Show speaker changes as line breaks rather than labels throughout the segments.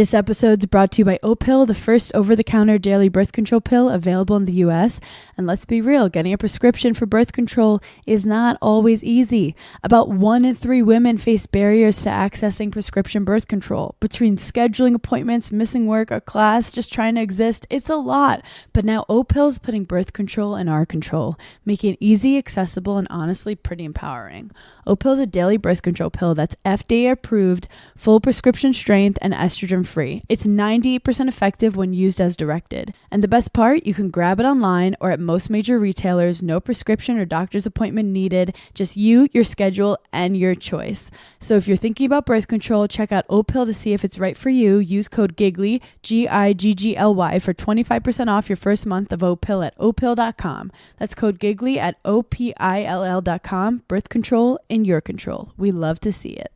This episode's brought to you by Opill, the first over-the-counter daily birth control pill available in the U.S. And let's be real, getting a prescription for birth control is not always easy. About 1 in 3 women face barriers to accessing prescription birth control. Between scheduling appointments, missing work or class, just trying to exist, it's a lot. But now Opill's putting birth control in our control, making it easy, accessible, and honestly pretty empowering. Opill's a daily birth control pill that's FDA approved, full prescription strength, and estrogen free. It's 98% effective when used as directed. And the best part, you can grab it online or at most major retailers, no prescription or doctor's appointment needed, just you, your schedule, and your choice. So if you're thinking about birth control, check out Opill to see if it's right for you. Use code GIGGLY, Giggly, for 25% off your first month of Opill at opill.com. That's code GIGGLY at OPILL.com. Birth control in your control. We love to see it.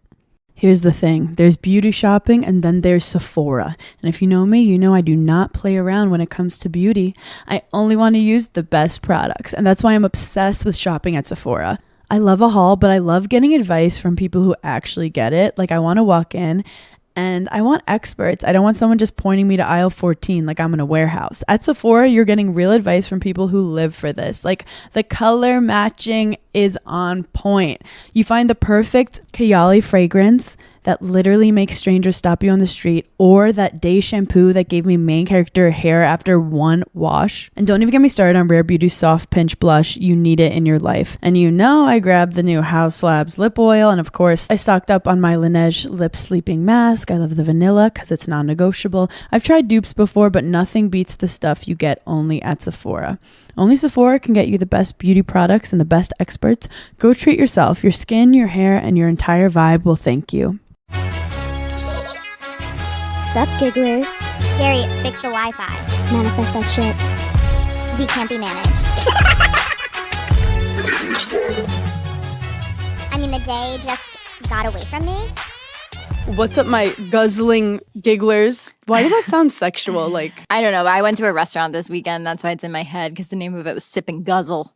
Here's the thing. There's beauty shopping and then there's Sephora. And if you know me, you know I do not play around when it comes to beauty. I only want to use the best products. And that's why I'm obsessed with shopping at Sephora. I love a haul, but I love getting advice from people who actually get it. Like I want to walk in and I want experts. I don't want someone just pointing me to aisle 14 like I'm in a warehouse. At Sephora, you're getting real advice from people who live for this. Like the color matching is on point. You find the perfect Kayali fragrance that literally makes strangers stop you on the street, or that day shampoo that gave me main character hair after one wash. And don't even get me started on Rare Beauty's Soft Pinch Blush. You need it in your life. And you know I grabbed the new House Labs lip oil, and of course I stocked up on my Laneige lip sleeping mask. I love the vanilla because it's non-negotiable. I've tried dupes before, but nothing beats the stuff you get only at Sephora. Only Sephora can get you the best beauty products and the best experts. Go treat yourself. Your skin, your hair, and your entire vibe will thank you.
Sup, gigglers?
Gary, fix the Wi-Fi.
Manifest that shit.
We can't be managed. I mean, the day just got away from me.
What's up, my guzzling gigglers? Why did that sound sexual? Like,
I don't know. I went to a restaurant this weekend. That's why it's in my head, because the name of it was Sip and Guzzle.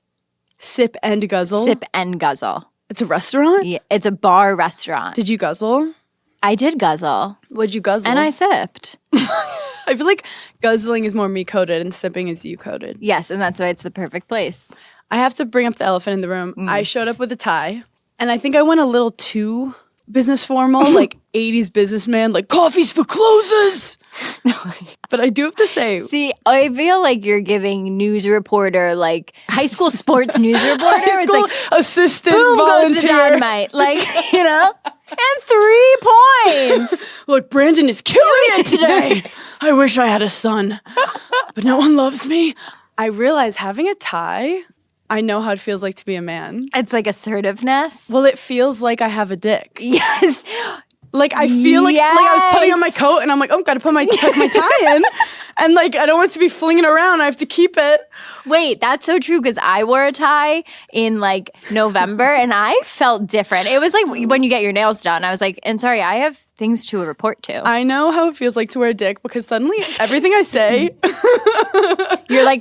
Sip and Guzzle?
Sip and Guzzle.
It's a restaurant?
Yeah, it's a bar restaurant.
Did you guzzle?
I did guzzle.
What'd you guzzle?
And I sipped.
I feel like guzzling is more me-coded and sipping is you-coded.
Yes, and that's why it's the perfect place.
I have to bring up the elephant in the room. I showed up with a tie, and I think I went a little too business formal, like 80s businessman, like coffee's for closers. But I do have to say,
See, I feel like you're giving news reporter, like high school sports news reporter.
high school
It's like,
assistant
boom goes the
volunteer.
dynamite. Like, you know? And 3 points.
Look, Brandon is killing it today. I wish I had a son, but no one loves me. I realize having a tie, I know how it feels like to be a man.
It's like assertiveness.
Well, it feels like I have a dick.
Yes.
Like I feel like I was putting on my coat and I'm like, oh, gotta tuck my tie in. And like, I don't want it to be flinging around. I have to keep it.
Wait, that's so true, because I wore a tie in like November and I felt different. It was like when you get your nails done. I was like, and sorry, I have things to report to.
I know how it feels like to wear a dick, because suddenly everything I say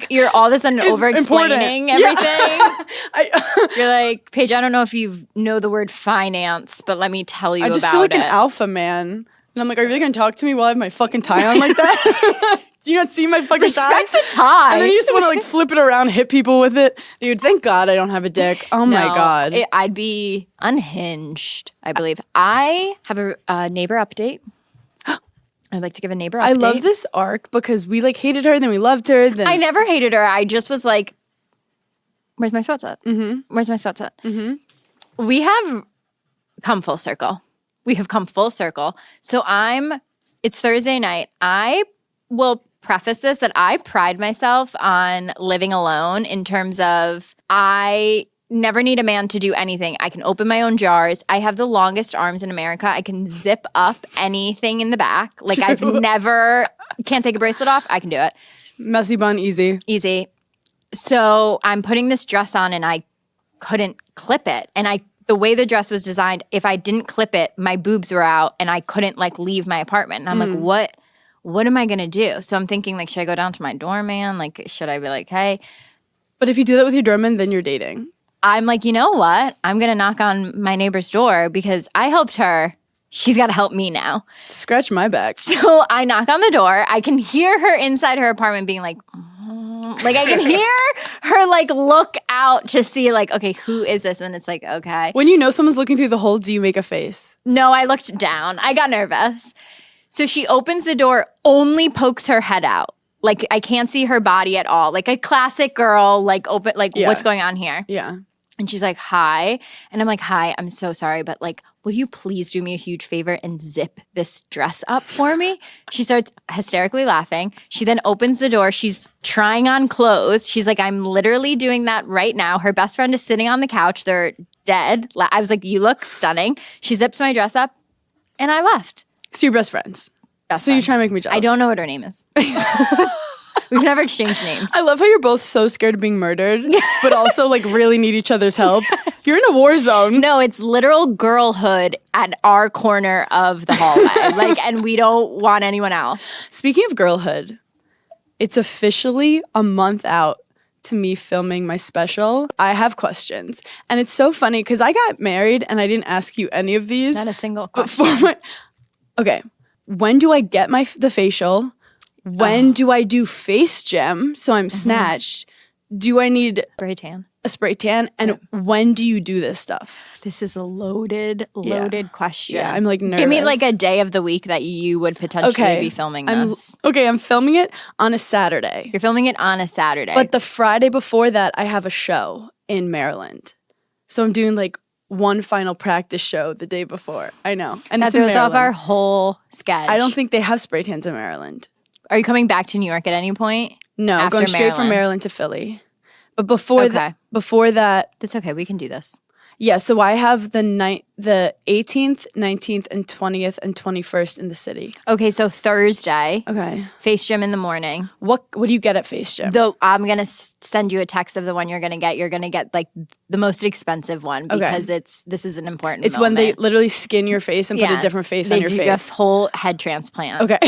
you're all of a sudden over explaining everything.
Yeah.
You're like, Paige, I don't know if you know the word finance, but let me tell you
I
about it.
just feel like an alpha man. And I'm like, are you really gonna talk to me while I have my fucking tie on like that? Do you not see my fucking tie?
Respect the tie.
And then you just want to like flip it around, hit people with it. Dude, thank God I don't have a dick. Oh my God.
I'd be unhinged, I believe. I have a neighbor update. I'd like to give a neighbor update.
I love this arc because we like hated her, then we loved her. Then
I never hated her. I just was like, where's my sweats at? Mm-hmm. Where's my sweats at? Mm-hmm. We have come full circle. So it's Thursday night. I will preface this that I pride myself on living alone in terms of I never need a man to do anything. I can open my own jars. I have the longest arms in America. I can zip up anything in the back. Like I've never, can't take a bracelet off. I can do it.
Messy bun, easy.
Easy. So I'm putting this dress on and I couldn't clip it. And the way the dress was designed, if I didn't clip it, my boobs were out and I couldn't like leave my apartment. And I'm like, what am I going to do? So I'm thinking like, should I go down to my doorman? Like, should I be like, hey?
But if you do that with your doorman, then you're dating.
I'm like, you know what? I'm going to knock on my neighbor's door because I helped her she's got to help me now.
Scratch my back.
So I knock on the door. I can hear her inside her apartment being like, like I can hear her like look out to see like, okay, who is this? And it's like, okay.
When you know someone's looking through the hole, do you make a face?
No, I looked down. I got nervous. So she opens the door, only pokes her head out. Like I can't see her body at all. Like a classic girl, like open, like what's going on here?
Yeah.
And she's like, hi. And I'm like, hi, I'm so sorry, but like, will you please do me a huge favor and zip this dress up for me? She starts hysterically laughing. She then opens the door. She's trying on clothes. She's like, I'm literally doing that right now. Her best friend is sitting on the couch. They're dead. I was like, you look stunning. She zips my dress up and I left.
So you're best friends.
Best
so
friends.
you're trying to make me jealous.
I don't know what her name is. We've never exchanged names.
I love how you're both so scared of being murdered, but also like really need each other's help. Yes. You're in a war zone.
No, it's literal girlhood at our corner of the hallway. Like, and we don't want anyone else.
Speaking of girlhood, it's officially a month out to me filming my special. I have questions. And it's so funny because I got married and I didn't ask you any of these.
Not a single question.
Okay. When do I get the facial? When do I do face gem? So I'm snatched. Do I need
spray tan?
A spray tan? And when do you do this stuff?
This is a loaded question.
Yeah, I'm like nervous.
Give me like a day of the week that you would potentially be filming this.
I'm filming it on a Saturday.
You're filming it on a Saturday.
But the Friday before that, I have a show in Maryland. So I'm doing like one final practice show the day before. I know. And
that
it's in
throws off
Maryland.
our whole sketch.
I don't think they have spray tans in Maryland.
Are you coming back to New York at any point?
No,
after
going straight from Maryland to Philly. But before that,
that's okay. We can do this.
Yeah, so I have the 18th, 19th, and 20th and 21st in the city.
Okay, so Thursday.
Okay.
Face gym in the morning.
What do you get at face gym?
I'm going to send you a text of the one you're going to get. You're going to get like the most expensive one because this is an important
It's
moment.
when they literally skin your face and put a different face on your face.
They do a whole head transplant.
Okay.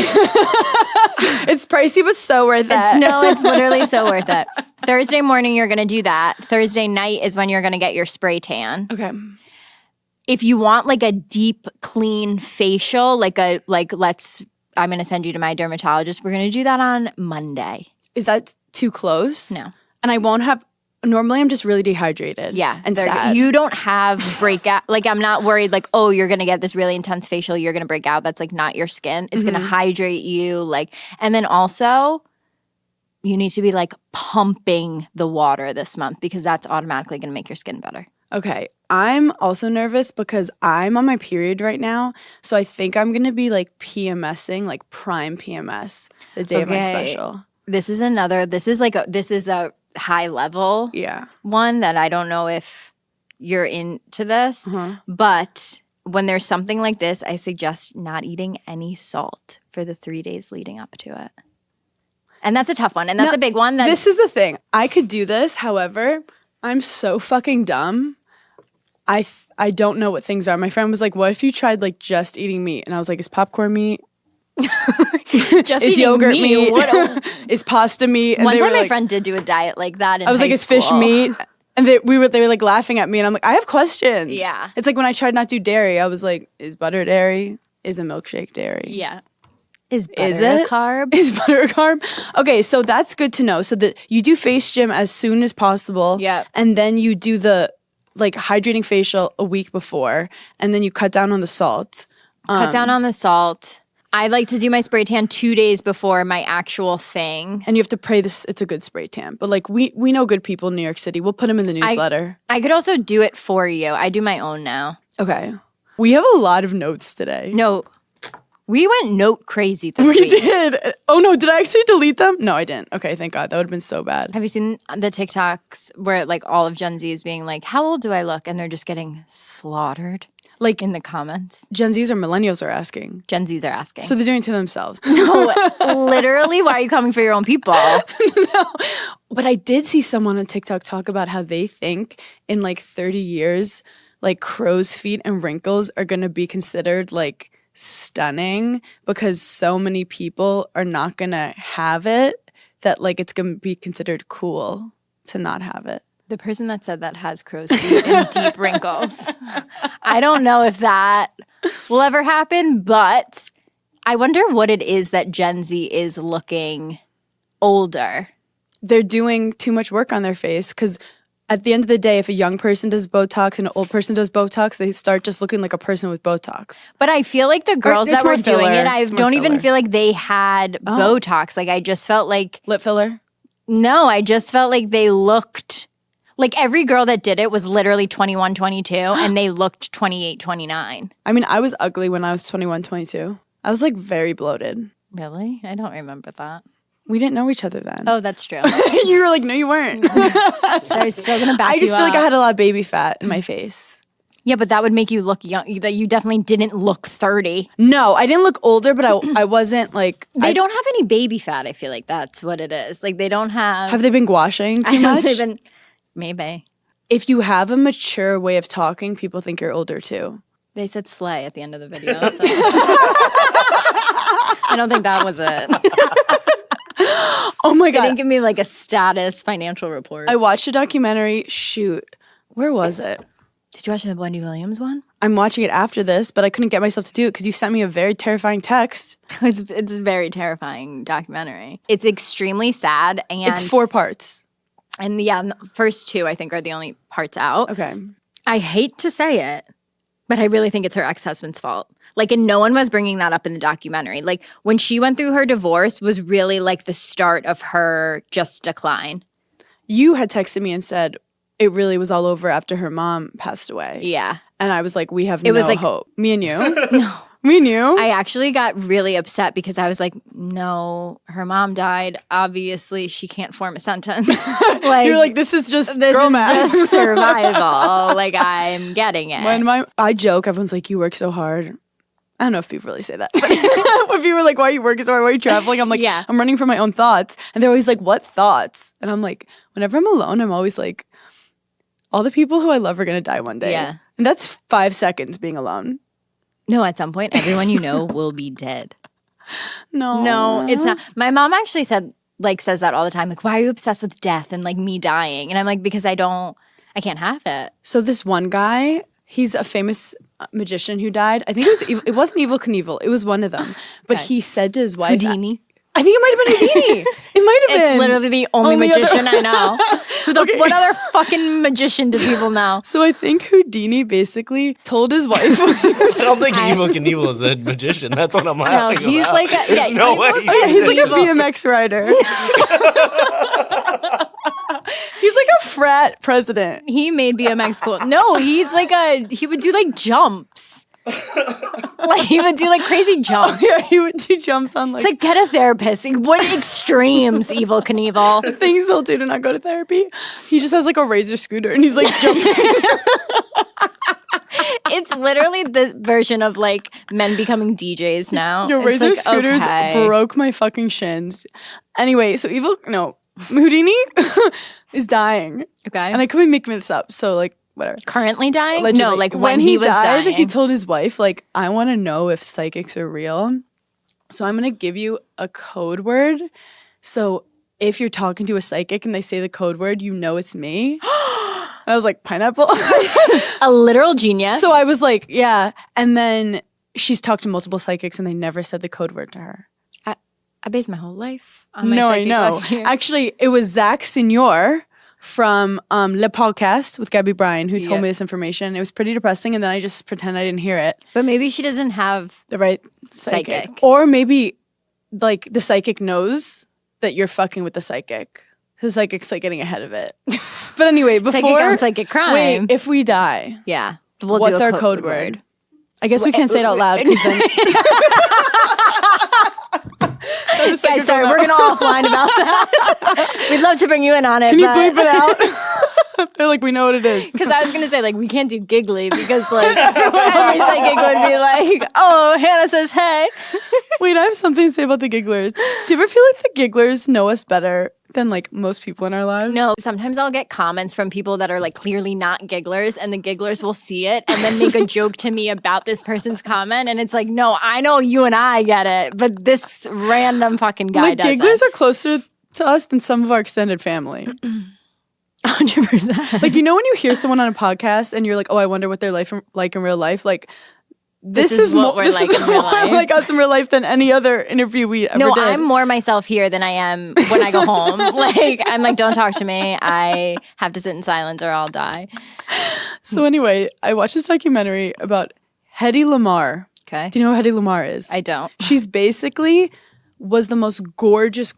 It's pricey, but so worth it.
It's literally so worth it. Thursday morning, you're going to do that. Thursday night is when you're going to get your spray tan.
Okay.
If you want like a deep, clean facial, I'm going to send you to my dermatologist. We're going to do that on Monday.
Is that too close?
No.
And I won't have. Normally, I'm just really dehydrated.
Yeah.
And sad.
You don't have breakout. Like, I'm not worried, like, oh, you're going to get this really intense facial. You're going to break out. That's, like, not your skin. It's going to hydrate you. Like, and then also, you need to be, like, pumping the water this month because that's automatically going to make your skin better.
Okay. I'm also nervous because I'm on my period right now. So I think I'm going to be, like, PMSing, like, prime PMS the day of my special.
This is a high level one that I don't know if you're into this, but when there's something like this, I suggest not eating any salt for the 3 days leading up to it. And that's a tough one, and that's a big one.
This is the thing. I could do this, however, I'm so fucking dumb. I don't know what things are. My friend was like, what if you tried like just eating meat? And I was like, is popcorn meat?
Just
is yogurt meat? Is pasta meat? And
one time my
like,
friend did do a diet like that in
I was like,
high
is fish
school.
meat? And they were like laughing at me, and I'm like, I have questions.
Yeah.
It's like when I tried not to do dairy, I was like, is butter dairy? Is a milkshake dairy?
Yeah. Is butter
Is
a
it?
carb?
Is butter a carb? Okay, so that's good to know. So that you do face gym as soon as possible.
Yep.
And then you do the like hydrating facial a week before, and then you cut down on the salt.
Cut down on the salt. I like to do my spray tan 2 days before my actual thing.
And you have to pray this it's a good spray tan. But like we know good people in New York City. We'll put them in the newsletter.
I could also do it for you. I do my own now.
Okay. We have a lot of notes today.
No, we went note crazy this
We
week.
did. Oh no, did I actually delete them? No, I didn't. Okay, thank God. That would have been so bad.
Have you seen the TikToks where like all of Gen Z is being like, how old do I look? And they're just getting slaughtered
Like
in the comments.
Gen Zs or millennials are asking.
Gen Zs are asking.
So they're doing it to themselves.
No, literally, why are you coming for your own people?
No. But I did see someone on TikTok talk about how they think in like 30 years, like crow's feet and wrinkles are going to be considered like stunning because so many people are not going to have it that like it's going to be considered cool to not have it.
The person that said that has crow's feet and deep wrinkles. I don't know if that will ever happen, but I wonder what it is that Gen Z is looking older.
They're doing too much work on their face because at the end of the day, if a young person does Botox and an old person does Botox, they start just looking like a person with Botox.
But I feel like the girls
it's
that were
more
doing
filler.
it, I
It's more
don't even
filler.
feel like they had Botox. Like I just felt like,
Lip filler?
no, I just felt like they looked, like every girl that did it was literally 21, 22, and they looked 28, 29.
I mean, I was ugly when I was 21, 22. I was like very bloated.
Really? I don't remember that.
We didn't know each other then.
Oh, that's true.
You were like, no, you weren't.
So I was still going to back
I just
you
feel like
up.
I had a lot of baby fat in my face.
Yeah, but that would make you look young. That you definitely didn't look 30.
No, I didn't look older, but I wasn't like.
They don't have any baby fat. I feel like that's what it is. Like they don't have.
Have they been guashing too
I know
much?
they've been. Maybe
If you have a mature way of talking, people think you're older too.
they said slay at the end of the video. So. I don't think that was it.
Oh my
They
God.
didn't give me like a status financial report.
I watched a documentary. Shoot. Where was it?
Did you watch the Wendy Williams one?
I'm watching it after this, but I couldn't get myself to do it because you sent me a very terrifying text.
It's a very terrifying documentary. It's extremely sad and
It's 4 parts.
and yeah, the first 2 I think are the only parts out.
Okay.
I hate to say it, but I really think it's her ex-husband's fault. Like, and no one was bringing that up in the documentary. Like, when she went through her divorce was really like the start of her just decline.
You had texted me and said it really was all over after her mom passed away.
Yeah.
And I was like, we have
It was
no
like-
hope. Me and you?
No.
Me and you?
I actually got really upset because I was like, no, her mom died. Obviously, she can't form a sentence. Like,
You're like, this is just
this
girl
is
math.
just survival. Like, I'm getting it.
I joke, everyone's like, you work so hard. I don't know if people really say that. But when people are like, why are you working so hard? Why are you traveling? I'm like,
Yeah.
I'm running from my own thoughts. And they're always like, what thoughts? And I'm like, whenever I'm alone, I'm always like, all the people who I love are going to die one day.
Yeah.
And that's 5 seconds being alone.
No, at some point, everyone you know will be dead.
No.
No, it's not. My mom actually says that all the time. Like, why are you obsessed with death and like me dying? And I'm like, because I can't have it.
So this one guy, he's a famous magician who died. I think it wasn't Evil Knievel. It was one of them. But
Okay.
he said to his wife.
Houdini.
I think it might have been Houdini. It might have been.
It's literally the only
Only other-
magician I know. What other fucking magician do people know?
So I think Houdini basically told his wife.
I don't think Evil Knievel is a magician. That's what I'm
No,
laughing
he's
about.
like a, yeah,
no way.
He's like a BMX rider. He's like a frat president.
He made BMX cool. No, he would do like jumps. Like he would do like crazy jumps.
Yeah, he would do jumps on like
It's like, get a therapist. Like, what extremes, Evil Knievel.
things they'll do to not go to therapy. He just has like a razor scooter and he's like jumping.
It's literally the version of like men becoming DJs now.
Your
It's
razor
like,
scooters
okay.
broke my fucking shins. Anyway, so Houdini is dying.
Okay.
And I could be making this up, so like whatever.
Currently dying?
Allegedly.
No, like when he was
died,
dying.
he told his wife, like, I want to know if psychics are real. So I'm going to give you a code word. So if you're talking to a psychic and they say the code word, you know it's me. And I was like, pineapple?
A literal genius.
So I was like, yeah. And then she's talked to multiple psychics and they never said the code word to her.
I based my whole life on my
No, I
psychic
know.
last year.
Actually, it was Zach Senior from Le Podcast with Gabby Bryan who told me this information. It was pretty depressing, and then I just pretend I didn't hear it.
But maybe she doesn't have
The right psychic.
Psychic.
Or maybe like the psychic knows that you're fucking with the psychic. The psychic's like getting ahead of it. But anyway, before
psychic on psychic crime.
wait, if we die,
Yeah. We'll
what's
do a
our code word? I guess we can't say it out loud because then
Guys, sorry, we're gonna offline about that. We'd love to bring you in on it.
Can you
but-
bleep it out? They're like, we know what it is.
Because I was gonna say, like, we can't do giggly because like every psychic would be like, oh, Hannah says hey.
Wait, I have something to say about the gigglers. Do you ever feel like the gigglers know us better than like most people in our lives?
No, sometimes I'll get comments from people that are like clearly not gigglers, and the gigglers will see it and then make a joke to me about this person's comment, and it's like, no, I know you and I get it, but this random fucking guy
Like
doesn't.
gigglers are closer to us than some of our extended family.
100%.
Like, you know when you hear someone on a podcast and you're like, oh, I wonder what their life like in real life? Like, this is
what we're like in real
more
life.
like us in real life than any other interview we ever
No,
did.
I'm more myself here than I am when I go home. Like, I'm like, don't talk to me. I have to sit in silence or I'll die.
So anyway, I watched this documentary about Hedy Lamarr.
Okay.
Do you know who Hedy Lamarr is?
I don't.
She's basically was the most gorgeous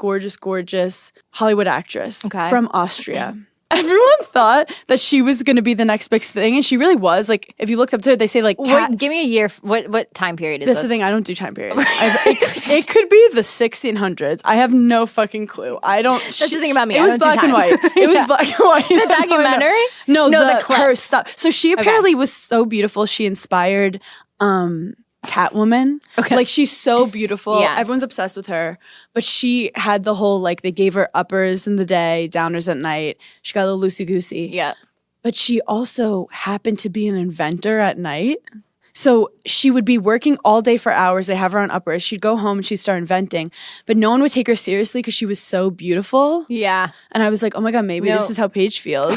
Hollywood actress from Austria. Everyone thought that she was going to be the next big thing, and she really was. Like, if you looked up to her, they say, like,
Give me a year. What time period is this?
That's the thing. I don't do time periods. It could be the 1600s. I have no fucking clue. I don't.
That's the thing about me.
It
I
was
don't do
black and
time.
white. It was black and white.
The documentary?
No,
the
her
clips.
stuff. So she apparently was so beautiful. She inspired Catwoman.
Okay.
Like, she's so beautiful.
Yeah.
Everyone's obsessed with her. But she had the whole, like, they gave her uppers in the day, downers at night. She got a little loosey-goosey.
Yeah.
But she also happened to be an inventor at night. So she would be working all day for hours. They have her on uppers. She'd go home and she'd start inventing. But no one would take her seriously because she was so beautiful.
Yeah.
And I was like, oh my God, maybe this is how Paige feels.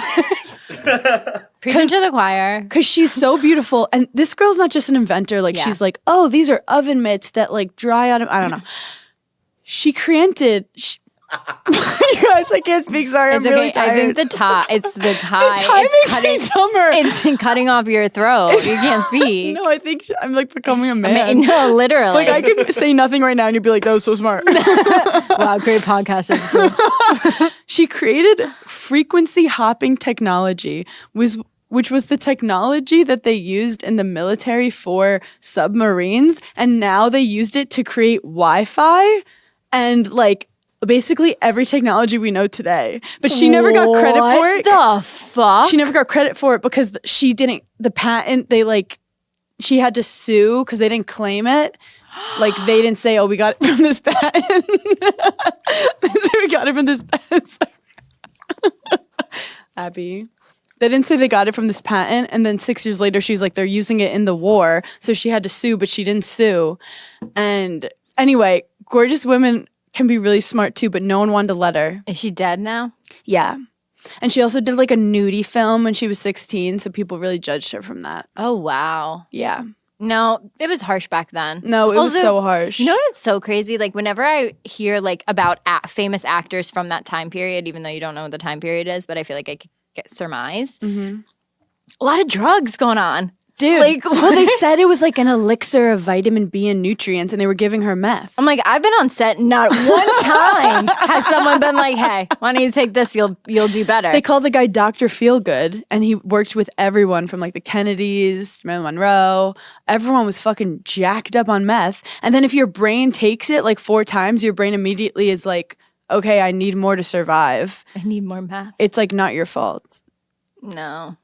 Preaching to the choir.
Because she's so beautiful. And this girl's not just an inventor. Like, she's like, oh, these are oven mitts that, like, dry out of, I don't know. She created... You guys, I can't speak. Sorry,
It's
I'm
okay.
really tired.
I think the tie. It's the tie.
The tie
it's
makes me dumber.
It's cutting off your throat. You can't speak.
No, I think I'm, like, becoming a man.
No, literally.
Like, I could say nothing right now and you'd be like, that was so smart.
Wow, great podcast episode.
She created frequency hopping technology, which was the technology that they used in the military for submarines. And now they used it to create Wi-Fi and, like, basically every technology we know today. But she never got credit for it.
What the fuck?
She never got credit for it because she didn't, the patent, she had to sue because they didn't claim it. Like, they didn't say, oh, we got it from this patent. We got it from this patent. Abby. They didn't say they got it from this patent. And then 6 years later, she's like, they're using it in the war. So she had to sue, but she didn't sue. And anyway, gorgeous women can be really smart too, but no one wanted to let her.
Is she dead now?
Yeah. And she also did like a nudie film when she was 16, so people really judged her from that.
Oh, wow.
Yeah.
No, it was harsh back then.
No, it was so harsh.
You know what's so crazy? Like, whenever I hear, like, about famous actors from that time period, even though you don't know what the time period is, but I feel like I could get surmised.
Mm-hmm.
A lot of drugs going on.
Dude,
Like,
well, they said it was like an elixir of vitamin B and nutrients, and they were giving her meth.
I'm like, I've been on set, not one time has someone been like, hey, why don't you take this? You'll do better.
They called the guy Dr. Feelgood, and he worked with everyone from like the Kennedys, Marilyn Monroe. Everyone was fucking jacked up on meth. And then if your brain takes it like 4 times, your brain immediately is like, okay, I need more to survive.
I need more meth.
It's like not your fault.
No,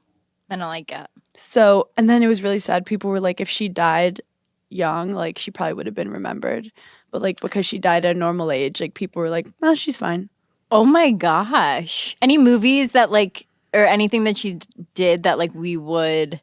I don't like it.
So, and then it was really sad. People were like, if she died young, like she probably would have been remembered. But like because she died at a normal age, like people were like, well, she's fine.
Oh my gosh. Any movies that like, or anything that she did that like we would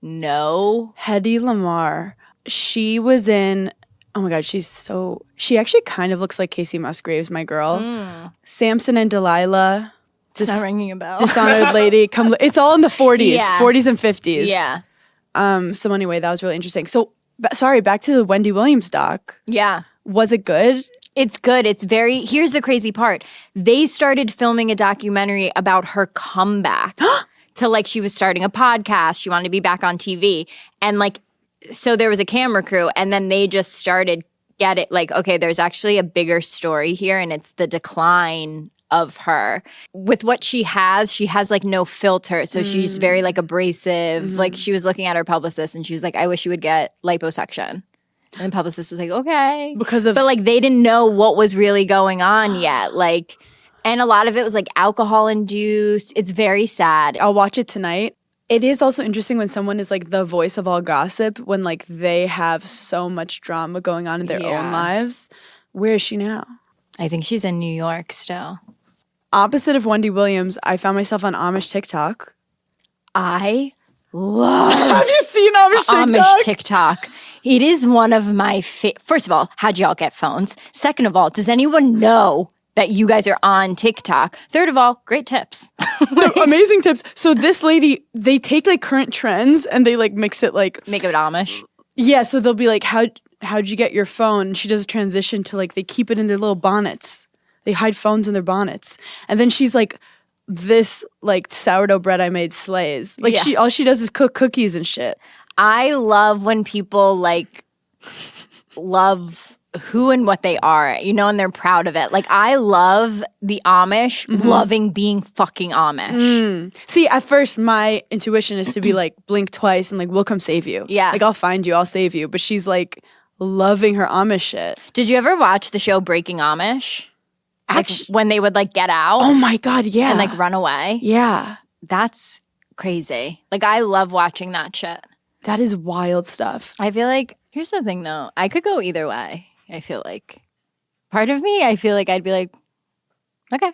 know?
Hedy Lamarr. She was in, oh my God, she actually kind of looks like Casey Musgraves, my girl. Samson and Delilah.
It's not ringing a bell.
Dishonored Lady. It's all in the 40s,
Yeah.
40s and 50s.
Yeah.
So anyway, that was really interesting. So, sorry, back to the Wendy Williams doc.
Yeah.
Was it good?
It's good. Here's the crazy part. They started filming a documentary about her comeback to like she was starting a podcast. She wanted to be back on TV. And like, so there was a camera crew and then they just started get it like, okay, there's actually a bigger story here and it's the decline of her. With what she has like no filter. So she's very like abrasive.
Mm-hmm.
Like she was looking at her publicist and she was like, I wish you would get liposuction. And the publicist was like, okay.
Because of...
But like they didn't know what was really going on yet. Like, and a lot of it was like alcohol induced. It's very sad.
I'll watch it tonight. It is also interesting when someone is like the voice of all gossip when like they have so much drama going on in their own lives. Where is she now?
I think she's in New York still.
Opposite of Wendy Williams, I found myself on Amish TikTok.
I love
Have you seen Amish TikTok?
Amish TikTok. It is one of my First of all, how'd y'all get phones? Second of all, does anyone know that you guys are on TikTok? Third of all, great tips.
No, amazing tips. So this lady, they take like current trends and they like mix it like
Make it Amish.
yeah. So they'll be like, how'd you get your phone? She does a transition to like they keep it in their little bonnets. They hide phones in their bonnets, and then she's like, this like sourdough bread I made slays. Like
Yeah.
all she does is cook cookies and shit.
I love when people like love who and what they are, you know, and they're proud of it. Like I love the Amish loving being fucking Amish.
See, at first my intuition is to be like blink twice and like we'll come save you.
Yeah.
Like I'll find you, I'll save you. But she's like loving her Amish shit.
Did you ever watch the show Breaking Amish? Like,
Actually,
when they would like get out
oh my god, yeah.
and like run away.
yeah.
That's crazy. Like I love watching that shit.
That is wild stuff.
I feel like here's the thing though. I could go either way. I feel like part of me, I feel like I'd be like, okay,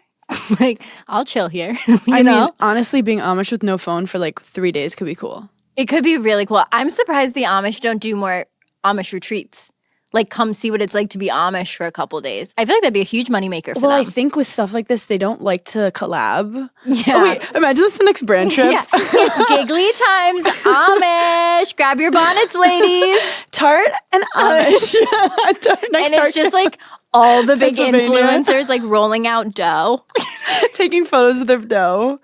like I'll chill here.
I
know?
mean, honestly, being Amish with no phone for like 3 days could be cool.
It could be really cool. I'm surprised the Amish don't do more Amish retreats. Like come see what it's like to be Amish for a couple days. I feel like that'd be a huge moneymaker for
Well, I
them.
think with stuff like this, they don't like to collab.
Yeah.
Oh, wait, imagine that's the next brand trip.
Yeah, it's giggly times Amish. Grab your bonnets, ladies.
Tarte and Amish. Next
And it's
Tarte
just like all the big
Pennsylvania.
influencers like rolling out dough.
taking photos of their dough,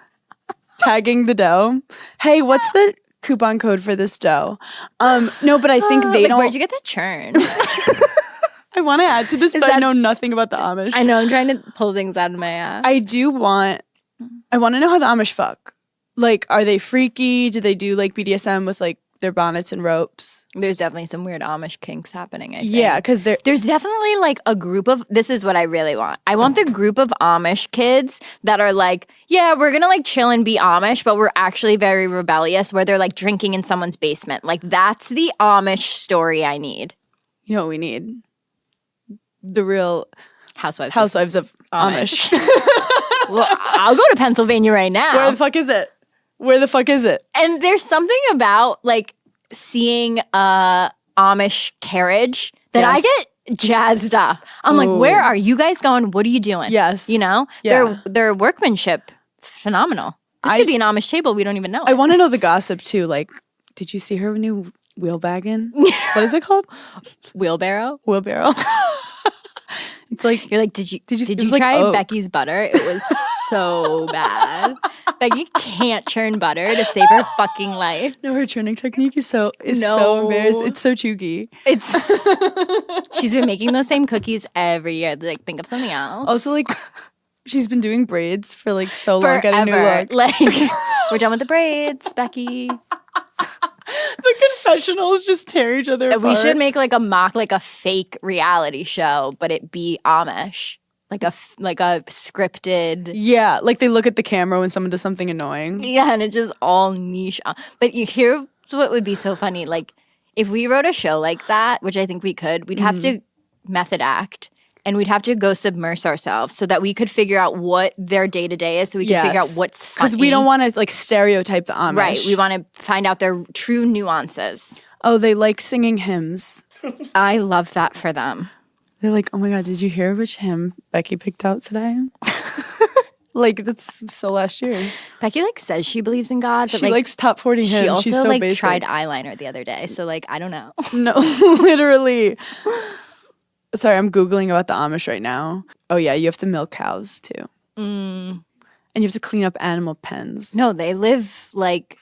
tagging the dough. Hey, what's the coupon code for this dough? No, but I think they
Like,
don't.
where'd you get that churn?
I want to add to this, but I
that-
know nothing about the Amish.
I know, I'm trying to pull things out of my ass.
I want to know how the Amish fuck. Like, are they freaky? Do they do like BDSM with like their bonnets and ropes?
There's definitely some weird Amish kinks happening, I think.
Yeah, because they're
There's definitely like a group of, this is what I really want. I want the group of Amish kids that are like, yeah, we're gonna like chill and be Amish, but we're actually very rebellious, where they're like drinking in someone's basement. Like that's the Amish story I need.
you know what we need? The real
Housewives
of Amish.
Well, I'll go to Pennsylvania right now.
Where the fuck is it? Where the fuck is it?
And there's something about like seeing a Amish carriage that I
Yes.
get jazzed up. I'm like,
Ooh.
where are you guys going? What are you doing?
Yes.
You know?
Yeah.
Their workmanship, phenomenal. This could be an Amish table. We don't even know
I
it.
want to know the gossip too. Like, did you see her new wheelbagging? What is it called?
Wheelbarrow.
Wheelbarrow. It's like
You're like, did you
it was like
try
oak.
Becky's butter? It was so bad. Becky can't churn butter to save her fucking life.
no, her churning technique is so
No.
embarrassing. It's so chuggy.
It's she's been making those same cookies every year. Like, think of something else.
Also, like, she's been doing braids for like so long. Get a new
Forever.
look.
Like, we're done with the braids, Becky.
The confessionals just tear each other apart.
We should make like a fake reality show, but it be Amish, like a scripted.
Yeah, like they look at the camera when someone does something annoying.
Yeah, and it's just all niche. But here's what would be so funny: like if we wrote a show like that, which I think we could, we'd have to method act. And we'd have to go submerge ourselves so that we could figure out what their day to day is, so we can figure out what's funny.
Because we don't want to like stereotype the Amish.
Right. We want to find out their true nuances.
Oh, they like singing hymns.
I love that for them.
They're like, oh my god, did you hear which hymn Becky picked out today? Like that's so last year.
Becky like says she believes in God, but
She
like
likes top 40 hymns.
she also
She's so
like
basic.
tried eyeliner the other day. So like I don't know.
No, literally. Sorry, I'm Googling about the Amish right now. Oh, yeah, you have to milk cows too. And you have to clean up animal pens.
No, they live like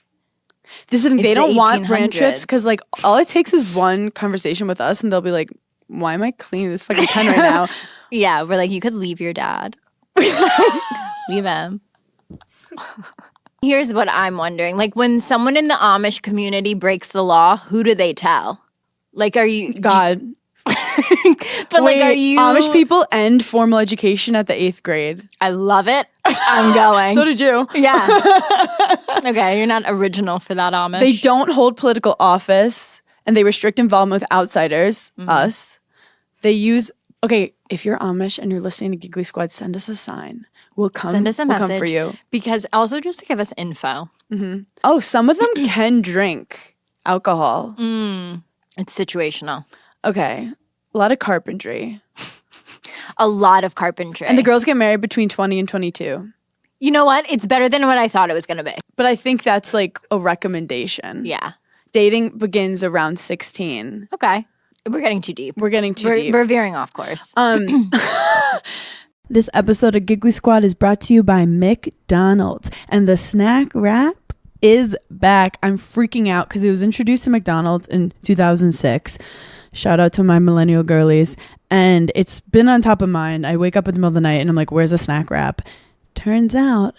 This is, they
the
don't want brand
1800s.
trips because, like, all it takes is one conversation with us and they'll be like, why am I cleaning this fucking pen right now?
yeah, we're like you could leave your dad. Leave him. Here's what I'm wondering. Like when someone in the Amish community breaks the law, who do they tell? Like are you
God.
But like
Wait,
are you
Amish people end formal education at the 8th grade.
I love it. I'm going.
So did you.
Yeah. Okay, you're not original for that Amish.
They don't hold political office and they restrict involvement with outsiders, us. They use, okay, if you're Amish and you're listening to Giggly Squad, send us a sign. We'll come.
Send us a
we'll
message
come for you.
because also just to give us info.
Oh, some of them can drink alcohol.
It's situational.
Okay. A lot of carpentry.
A lot of carpentry.
And the girls get married between 20 and 22.
You know what? It's better than what I thought it was going to be.
But I think that's like a recommendation.
Yeah.
Dating begins around 16.
Okay. We're getting too deep.
We're getting too deep.
We're veering off course.
This episode of Giggly Squad is brought to you by McDonald's, and the snack wrap is back. I'm freaking out because it was introduced to McDonald's in 2006. Shout out to my millennial girlies. And it's been on top of mind. I wake up in the middle of the night and I'm like, where's the snack wrap? Turns out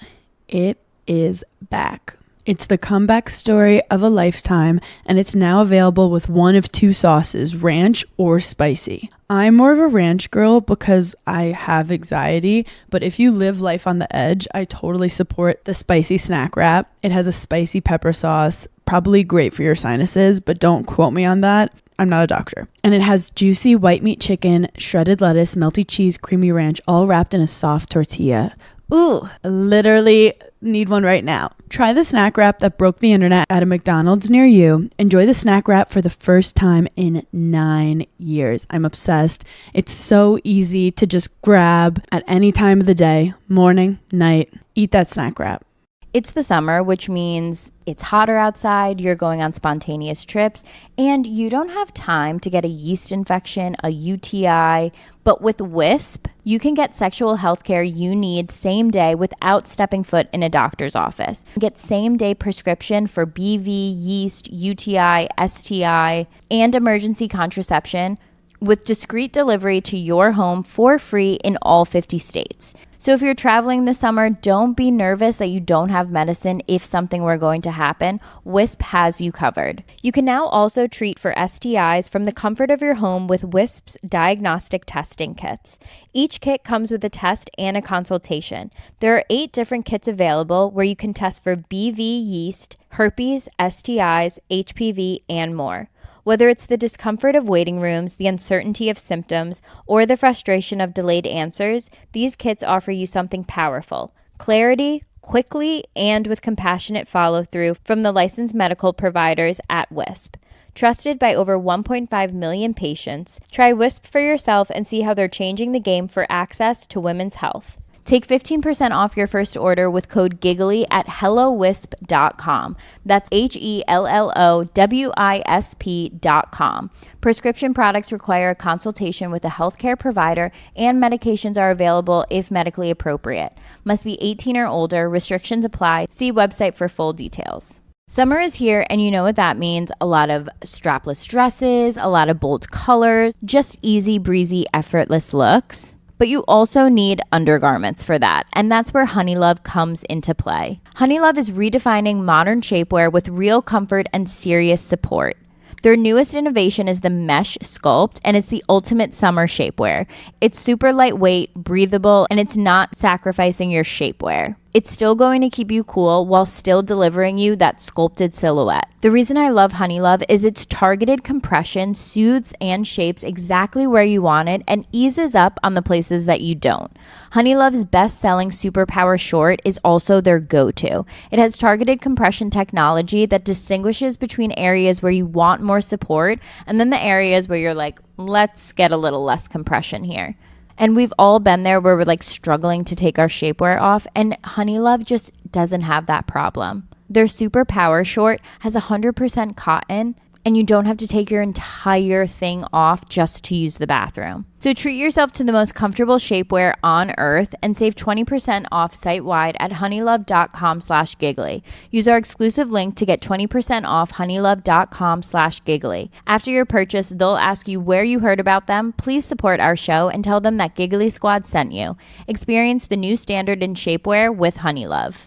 it is back. It's the comeback story of a lifetime, and it's now available with one of two sauces, ranch or spicy. I'm more of a ranch girl because I have anxiety, but if you live life on the edge, I totally support the spicy snack wrap. It has a spicy pepper sauce, probably great for your sinuses, but don't quote me on that. I'm not a doctor. And it has juicy white meat chicken, shredded lettuce, melty cheese, creamy ranch, all wrapped in a soft tortilla. Ooh, literally need one right now. Try the snack wrap that broke the internet at a McDonald's near you. Enjoy the snack wrap for the first time in 9 years. I'm obsessed. It's so easy to just grab at any time of the day, morning, night. Eat that snack wrap.
It's the summer, which means it's hotter outside, you're going on spontaneous trips, and you don't have time to get a yeast infection, a UTI. But with Wisp, you can get sexual health care you need same day without stepping foot in a doctor's office. Get same day prescription for BV, yeast, UTI, STI, and emergency contraception with discreet delivery to your home for free in all 50 states. So if you're traveling this summer, don't be nervous that you don't have medicine if something were going to happen. Wisp has you covered. You can now also treat for STIs from the comfort of your home with Wisp's diagnostic testing kits. Each kit comes with a test and a consultation. There are 8 different kits available where you can test for BV, yeast, herpes, STIs, HPV, and more. Whether it's the discomfort of waiting rooms, the uncertainty of symptoms, or the frustration of delayed answers, these kits offer you something powerful: clarity, quickly, and with compassionate follow-through from the licensed medical providers at Wisp. Trusted by over 1.5 million patients, try Wisp for yourself and see how they're changing the game for access to women's health. Take 15% off your first order with code GIGGLY at HelloWisp.com. That's HelloWisp.com. Prescription products require a consultation with a healthcare provider, and medications are available if medically appropriate. Must be 18 or older. Restrictions apply. See website for full details. Summer is here, and you know what that means. A lot of strapless dresses, a lot of bold colors, just easy breezy, effortless looks. But you also need undergarments for that, and that's where Honeylove comes into play. Honeylove is redefining modern shapewear with real comfort and serious support. Their newest innovation is the Mesh Sculpt, and it's the ultimate summer shapewear. It's super lightweight, breathable, and it's not sacrificing your shapewear. It's still going to keep you cool while still delivering you that sculpted silhouette. The reason I love Honeylove is its targeted compression soothes and shapes exactly where you want it and eases up on the places that you don't. Honeylove's best-selling Superpower Short is also their go-to. It has targeted compression technology that distinguishes between areas where you want more support and then the areas where you're like, let's get a little less compression here. And we've all been there where we're like struggling to take our shapewear off, and Honeylove just doesn't have that problem. Their Superpower Short has 100% cotton, and you don't have to take your entire thing off just to use the bathroom. So treat yourself to the most comfortable shapewear on earth and save 20% off site-wide at honeylove.com/giggly. Use our exclusive link to get 20% off honeylove.com/giggly. After your purchase, they'll ask you where you heard about them. Please support our show and tell them that Giggly Squad sent you. Experience the new standard in shapewear with Honeylove.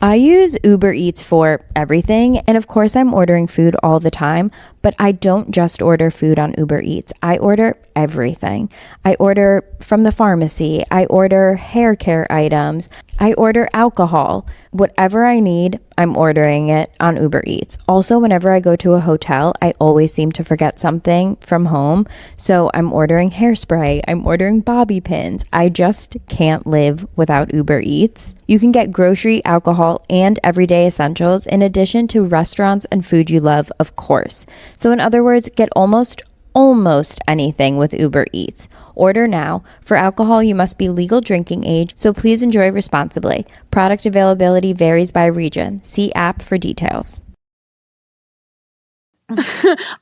I use Uber Eats for everything, and of course I'm ordering food all the time, but I don't just order food on Uber Eats. I order everything. I order from the pharmacy. I order hair care items. I order alcohol. Whatever I need, I'm ordering it on Uber Eats. Also, whenever I go to a hotel, I always seem to forget something from home. So I'm ordering hairspray. I'm ordering bobby pins. I just can't live without Uber Eats. You can get grocery, alcohol, and everyday essentials in addition to restaurants and food you love, of course. So in other words, get almost almost anything with Uber Eats. Order now. For alcohol, you must be legal drinking age, so please enjoy responsibly. Product availability varies by region. See app for details.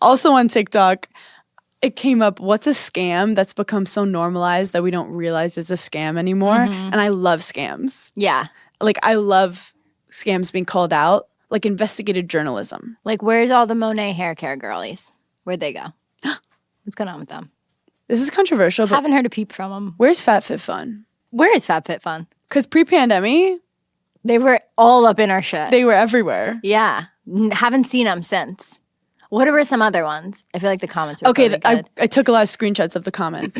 Also on TikTok, it came up, what's a scam that's become so normalized that we don't realize it's a scam anymore? And I love scams.
Yeah.
Like, I love scams being called out, like investigative journalism.
Like, where's all the Monet hair care girlies? Where'd they go? What's going on with them?
This is controversial, but
Haven't heard a peep from them.
where's FatFitFun?
Where is FabFitFun?
Because pre-pandemic,
They were all up in our shit.
they were everywhere.
Yeah. Haven't seen them since. What were some other ones? I feel like the comments were
Okay,
really good.
I took a lot of screenshots of the comments.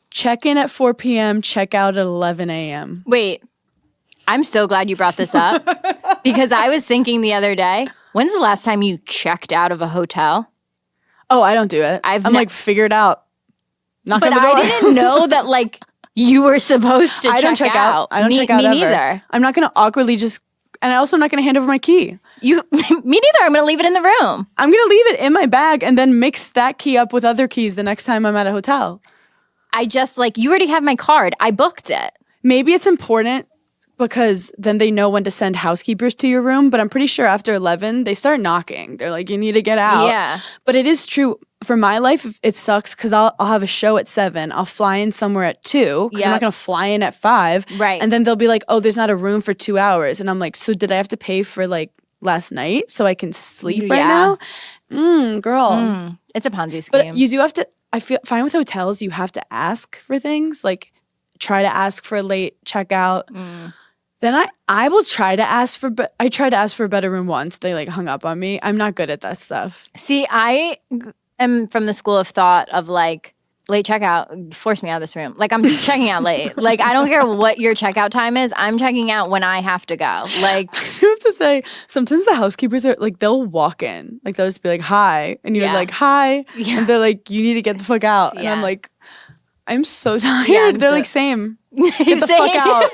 Check in at 4 p.m., check out at 11 a.m.
Wait, I'm so glad you brought this up because I was thinking the other day, when's the last time you checked out of a hotel?
Oh, I don't do it. I'm like, figure it out. Knock
But
on the door.
I didn't know that like you were supposed to
I don't check out. I don't check out
me
ever.
neither.
I'm not going to awkwardly just, and I also am not going to hand over my key.
Me neither. I'm going to leave it in the room.
I'm going to leave it in my bag and then mix that key up with other keys the next time I'm at a hotel.
I just like, you already have my card. I booked it.
Maybe it's important because then they know when to send housekeepers to your room, but I'm pretty sure after 11, they start knocking. They're like, you need to get out.
Yeah.
But it is true. For my life, it sucks because I'll have a show at 7. I'll fly in somewhere at 2 because I'm
Yep.
not going to fly in at 5.
Right.
And then they'll be like, oh, there's not a room for 2 hours. And I'm like, so did I have to pay for like last night so I can sleep right
Yeah.
now? Girl.
It's a Ponzi scheme.
But you do have to, I feel fine with hotels, you have to ask for things. Like try to ask for a late checkout. Then I will try to ask for, but I tried to ask for a better room once. They like hung up on me. I'm not good at that stuff.
See, I am from the school of thought of like late checkout, force me out of this room. Like I'm checking out late. Like I don't care what your checkout time is. I'm checking out when I have to go. Like
I have to say, sometimes the housekeepers are like, they'll walk in, like they'll just be like, hi. And you're
Yeah.
like, hi.
Yeah.
And they're like, you need to get the fuck out. And
Yeah.
I'm like, I'm so tired.
Yeah, I'm
they're
so-
like, same. Get the fuck out.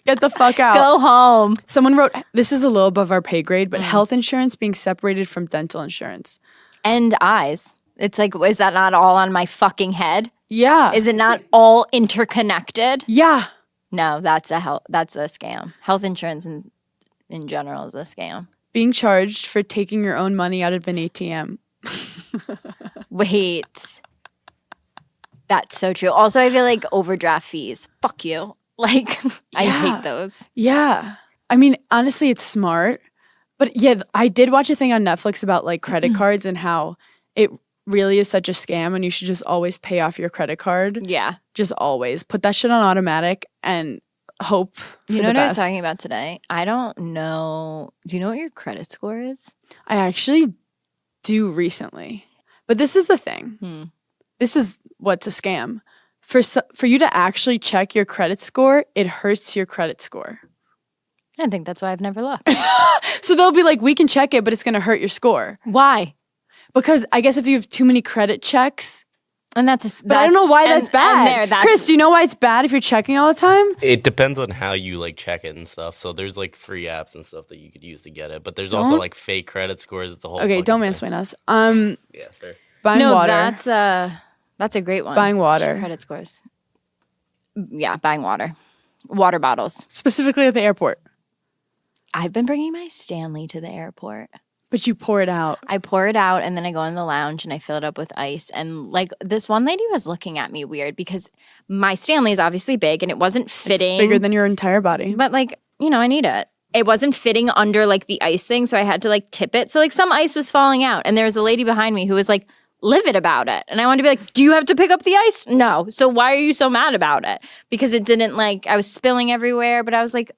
Get the fuck out.
go home.
Someone wrote, this is a little above our pay grade, but health insurance being separated from dental insurance.
And eyes. It's like, is that not all on my fucking head?
Yeah.
Is it not all interconnected?
Yeah.
No, that's a scam. Health insurance in general is a scam.
Being charged for taking your own money out of an ATM.
Wait. That's so true. Also, I feel like overdraft fees. Fuck you. Like, I
Yeah.
hate those.
Yeah. I mean, honestly, it's smart. But yeah, I did watch a thing on Netflix about like credit cards and how it really is such a scam and you should just always pay off your credit card.
Yeah.
Just always. Put that shit on automatic and hope for
You know
the
what I was
best.
talking about today? I don't know. Do you know what your credit score is?
I actually do recently. But this is the thing. This is what's a scam. For you to actually check your credit score, it hurts your credit score.
I think that's why I've never looked.
So they'll be like, we can check it, but it's going to hurt your score.
Why?
Because I guess if you have too many credit checks,
And that's
but I don't know why that's bad.
that's,
Chris, do you know why it's bad if you're checking all the time?
It depends on how you like check it and stuff. So there's like free apps and stuff that you could use to get it. But there's also like fake credit scores. It's a whole
Okay,
fucking
don't
thing.
mansplain us.
Yeah, fair.
Buying
no,
water.
that's a great one.
Buying water.
Credit scores. Yeah, buying water. Water bottles.
Specifically at the airport.
I've been bringing my Stanley to the airport.
But you pour it out.
I pour it out and then I go in the lounge and I fill it up with ice. And like this one lady was looking at me weird because my Stanley is obviously big and it wasn't fitting.
It's bigger than your entire body.
But like, you know, I need it. It wasn't fitting under like the ice thing. So I had to like tip it. So like some ice was falling out. And there was a lady behind me who was like livid about it. And I wanted to be like, do you have to pick up the ice? No. So why are you so mad about it? Because it didn't like, I was spilling everywhere. But I was like,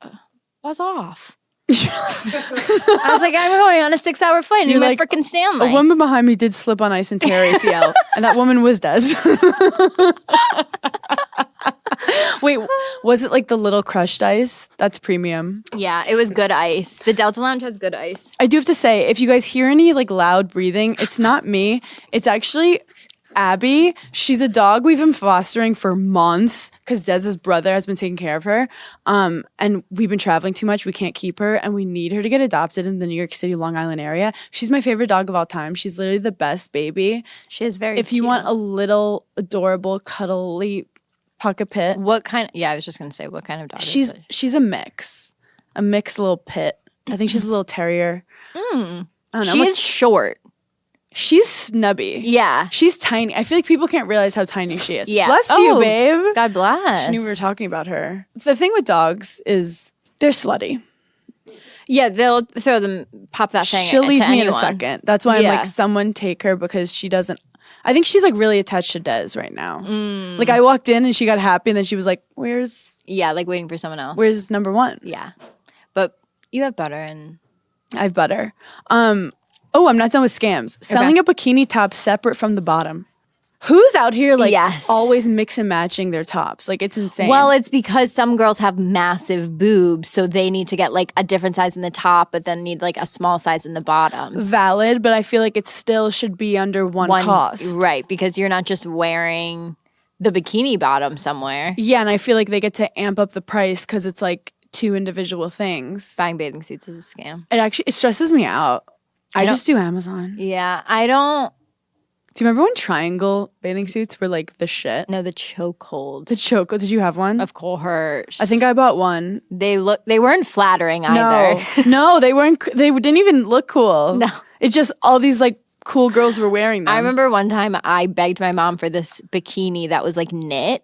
buzz off. I was like, I'm going on a 6-hour flight in my
like,
freaking Stanley.
A woman behind me did slip on ice and tear ACL. And that woman was Des. Wait, was it like the little crushed ice? That's premium.
Yeah, it was good ice. The Delta Lounge has good ice.
I do have to say, if you guys hear any like loud breathing, it's not me. It's actually Abby. She's a dog we've been fostering for months because Dez's brother has been taking care of her. And we've been traveling too much. We can't keep her, and we need her to get adopted in the New York City, Long Island area. She's my favorite dog of all time. She's literally the best baby.
She is very
If you want a little adorable, cuddly pocket pit,
What kind I was just going to say, what kind of dog is it?
she's a mixed little pit. I think she's a little terrier. I don't know.
She is short.
She's snubby.
Yeah.
She's tiny. I feel like people can't realize how tiny she is.
Yeah.
Bless you,
Oh,
babe.
God bless.
I knew we were talking about her. The thing with dogs is they're slutty.
Yeah, they'll pop that thing.
She'll leave
to
me
anyone.
in a second. That's why I'm
Yeah.
like, someone take her because she doesn't. I think she's like really attached to Des right now.
Mm.
Like I walked in and she got happy and then she was like, where's
Yeah, like waiting for someone else.
number one?
Yeah. But you have butter and
I have butter. Oh, I'm not done with scams. Selling a bikini top separate from the bottom. Who's out here like
Yes.
always mix and matching their tops? Like it's insane.
well, it's because some girls have massive boobs, so they need to get like a different size in the top, but then need like a small size in the bottoms.
valid, but I feel like it still should be under one cost.
Right, because you're not just wearing the bikini bottom somewhere.
Yeah, and I feel like they get to amp up the price because it's like two individual things.
Buying bathing suits is a scam.
It stresses me out. I just do Amazon.
Yeah, I don't
Do you remember when triangle bathing suits were like the shit?
know the chokehold
The choco. Did you have one?
of coerce.
I think I bought one.
they weren't flattering either.
No, they weren't. They didn't even look cool.
No.
It just all these like cool girls were wearing them.
I remember one time I begged my mom for this bikini that was like knit,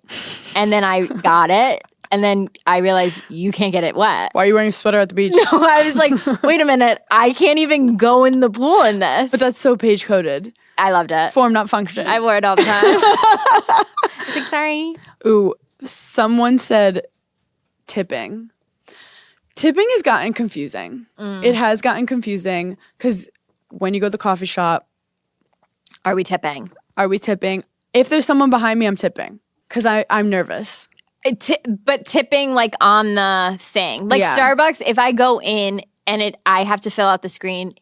and then I got it, and then I realized you can't get it wet.
Why are you wearing a sweater at the beach?
I was like, wait a minute, I can't even go in the pool in this.
But that's so page coded.
I loved it.
Form, not function.
I wore it all the time. I was like, sorry.
Ooh, someone said tipping. Tipping has gotten confusing. It has gotten confusing because when you go to the coffee shop,
Are we tipping?
are we tipping? If there's someone behind me, I'm tipping because I'm nervous.
But tipping like on the thing. Like
Yeah.
Starbucks, if I go in and I have to fill out the screen,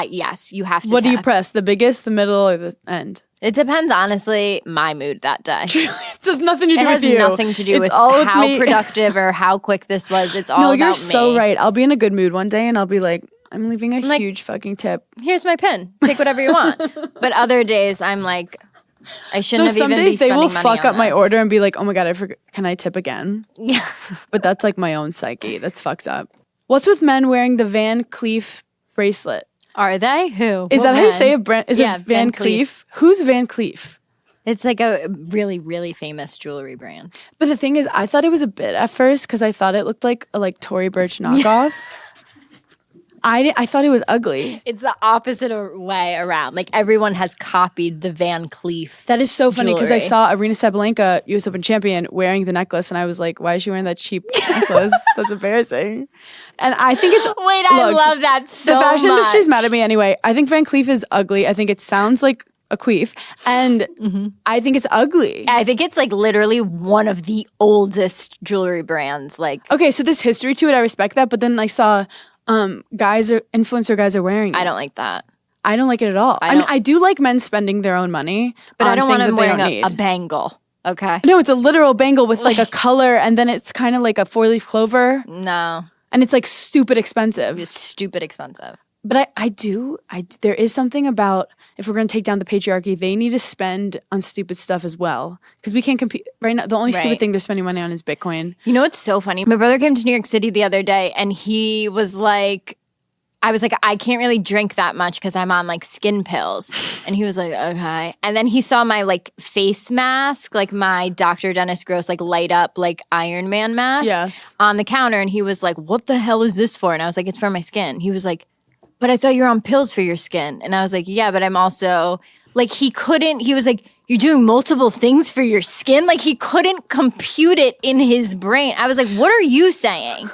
yes, you have to
What do you
tip.
press? The biggest, the middle, or the end?
It depends, honestly, my mood that day.
It has nothing to do
It has
with you.
nothing to do
It's
with
all with
how
me.
productive or how quick this was. It's all
No,
about
you're
me.
so right. I'll be in a good mood one day and I'll be like, I'm leaving a
like-
huge fucking tip.
Here's my pin. Take whatever you want. But other days, I'm like, I shouldn't have
Some
even
days
be
they will
spending money
fuck
on
up my
this.
order and be like, oh my God, I forgot. Can I tip again?
Yeah.
But that's like my own psyche. That's fucked up. What's with men wearing the Van Cleef bracelet?
Are they? Who?
Is
What
that how you
men?
say it, Brent? Is
Yeah,
it Van
Van Cleef.
Cleef? Who's Van Cleef?
It's like a really, really famous jewelry brand.
But the thing is, I thought it was a bit at first because I thought it looked like a Tory Burch knockoff. I thought it was ugly.
It's the opposite way around. Like everyone has copied the Van Cleef.
That is so funny because I
Jewelry.
saw Arina Sabalenka, US Open champion, wearing the necklace, and I was like, "Why is she wearing that cheap necklace? That's embarrassing." And I think it's
Wait, I
look,
love that so
the fashion
much.
industry's mad at me anyway. I think Van Cleef is ugly. I think it sounds like a queef, and I think it's ugly.
I think it's like literally one of the oldest jewelry brands. Like,
Okay, so there's history to it. I respect that, but then I saw influencer guys are wearing it.
I don't like that.
I don't like it at all. I mean,
don't-
I do like men spending their own money,
But I
on
don't want
things
them
that they
wearing
don't need.
a bangle. Okay.
No, it's a literal bangle with like a color, and then it's kind of like a 4-leaf clover,
No,
and it's like stupid expensive.
it's stupid expensive.
But there is something about if we're going to take down the patriarchy, they need to spend on stupid stuff as well because we can't compete right now. The only stupid
Right.
thing they're spending money on is Bitcoin.
You know what's so funny? My brother came to New York City the other day and he was like, I was like, I can't really drink that much because I'm on like skin pills. And he was like, okay. And then he saw my like face mask, like my Dr. Dennis Gross, like light up like Iron Man mask
Yes.
on the counter. And he was like, what the hell is this for? And I was like, it's for my skin. He was like, but I thought you were on pills for your skin. And I was like, yeah, but I'm also like, he was like, you're doing multiple things for your skin? Like he couldn't compute it in his brain. I was like, what are you saying?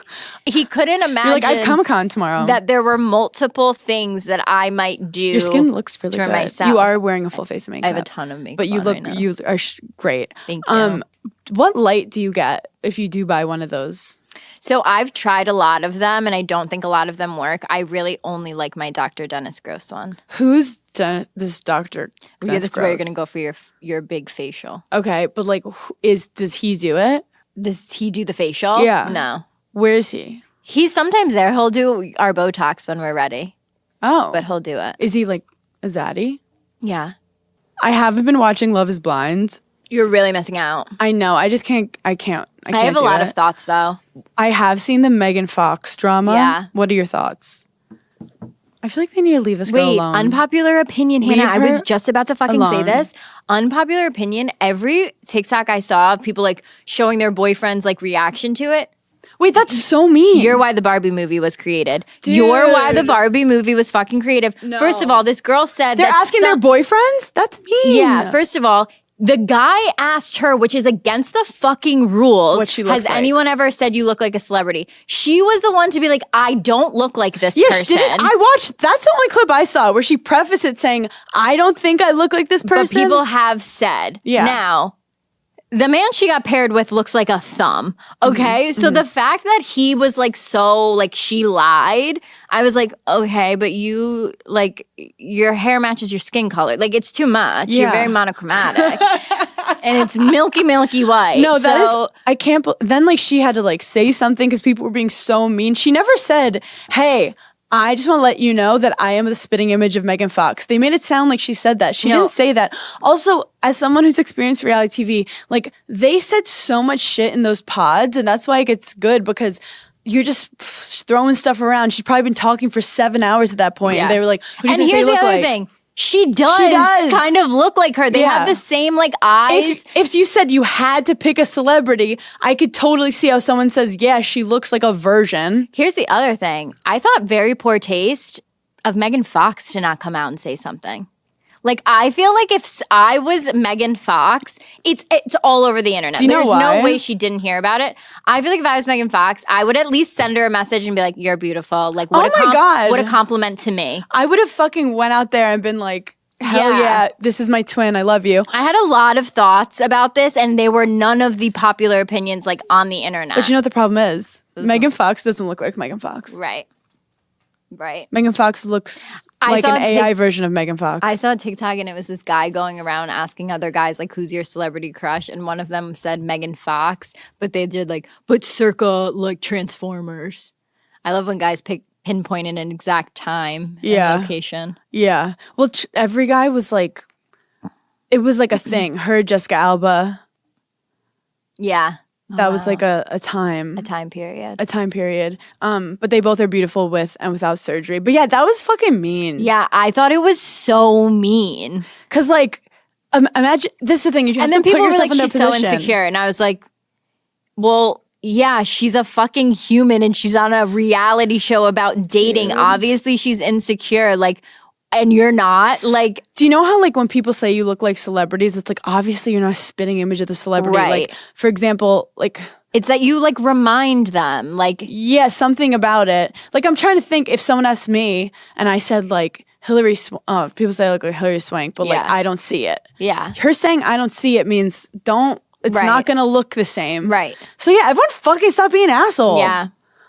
He couldn't imagine
You're like, I have Comic-Con tomorrow.
that there were multiple things that I might do.
Your skin looks really
for
good.
myself.
You are wearing a full face of makeup.
I have a ton of makeup
but you
on
look
right now.
you are great.
Thank you.
What light do you get if you do buy one of those?
So I've tried a lot of them, and I don't think a lot of them work. I really only like my Dr. Dennis Gross one.
Who's this doctor?
Yeah, this is where you're gonna go for your big facial.
Okay, but like, does he do it?
Does he do the facial?
Yeah.
No.
Where is he?
He's sometimes there. He'll do our Botox when we're ready,
Oh,
but he'll do it.
is he like a zaddy?
Yeah.
I haven't been watching Love Is Blind.
You're really missing out.
I know. I just can't. I can't.
I have a lot of thoughts, though.
I have seen the Megan Fox drama.
Yeah.
What are your thoughts? I feel like they need to leave this girl
Wait,
alone.
unpopular opinion, Hannah.
Leave
I was
her
just about to fucking say
alone.
this. Unpopular opinion. Every TikTok I saw of people like showing their boyfriends like reaction to it.
Wait, that's so mean.
You're why the Barbie movie was created. You're why the
Dude.
Barbie movie was fucking creative.
No.
First of all, this girl said
They're
that
asking their boyfriends? That's mean.
Yeah, first of all, the guy asked her, which is against the fucking rules.
What she looks
Has
like.
anyone ever said you look like a celebrity? She was the one to be like, I don't look like this
Yeah,
person.
she did it. I watched. That's the only clip I saw where she prefaced it saying, "I don't think I look like this
But
person."
people have said.
Yeah.
Now, the man she got paired with looks like a thumb. Okay. So the fact that he was like so like she lied, I was like, okay, but you like your hair matches your skin color. Like it's too much. You're
Yeah.
very monochromatic. And it's milky white.
No, that is.
So-
I can't. Then like she had to like say something because people were being so mean. She never said, "Hey, I just want to let you know that I am the spitting image of Megan Fox." They made it sound like she said that. She
No.
didn't say that. Also, as someone who's experienced reality TV, like they said so much shit in those pods, and that's why it gets good because you're just throwing stuff around. She'd probably been talking for 7 hours at that point,
Yeah.
and they were like, "Who do you
And
think
here's
they
the
look
other
like?"
thing. She does kind of look like her. They
Yeah.
have the same like eyes.
If you said you had to pick a celebrity, I could totally see how someone says, "Yeah, she looks like a version."
Here's the other thing. I thought very poor taste of Megan Fox to not come out and say something. Like, I feel like if I was Megan Fox, it's all over the internet.
Do you know
There's
why?
no way she didn't hear about it. I feel like if I was Megan Fox, I would at least send her a message and be like, "You're beautiful." Like, what
Oh my God.
what a compliment to me.
I would have fucking went out there and been like, "Hell
Yeah.
yeah, this is my twin. I love you."
I had a lot of thoughts about this, and they were none of the popular opinions like on the internet.
But you know what the problem is? Megan Fox doesn't look like Megan Fox.
Right. Right.
Megan Fox looks
I
like
saw
an
a
AI version of Megan Fox.
I saw a TikTok and it was this guy going around asking other guys like, "Who's your celebrity crush?" And one of them said Megan Fox, but they did like, "But circa like Transformers." I love when guys pinpoint an exact time
Yeah.
and location.
Yeah. Well, every guy was like, it was like a thing. Her, Jessica Alba.
Yeah,
That was like a time.
a time period.
A time period. But they both are beautiful with and without surgery. But yeah, that was fucking mean.
Yeah, I thought it was so mean.
Cause like, imagine this is the thing. You have
And
to
then
put
people were
yourself
like,
in their
"She's so
position.
insecure," and I was like, "Well, yeah, she's a fucking human, and she's on a reality show about dating. Obviously, she's insecure. Like." And you're not like
Do you know how like when people say you look like celebrities, it's like obviously you're not a spitting image of the celebrity.
Right.
Like for example, like
it's that you like remind them like
yeah, something about it. Like I'm trying to think if someone asked me and I said like people say I look like Hillary Swank, but like
Yeah.
I don't see it.
yeah.
Her saying I don't see it means it's
Right.
not gonna look the same.
Right.
So yeah, everyone fucking stop being an asshole.
Yeah.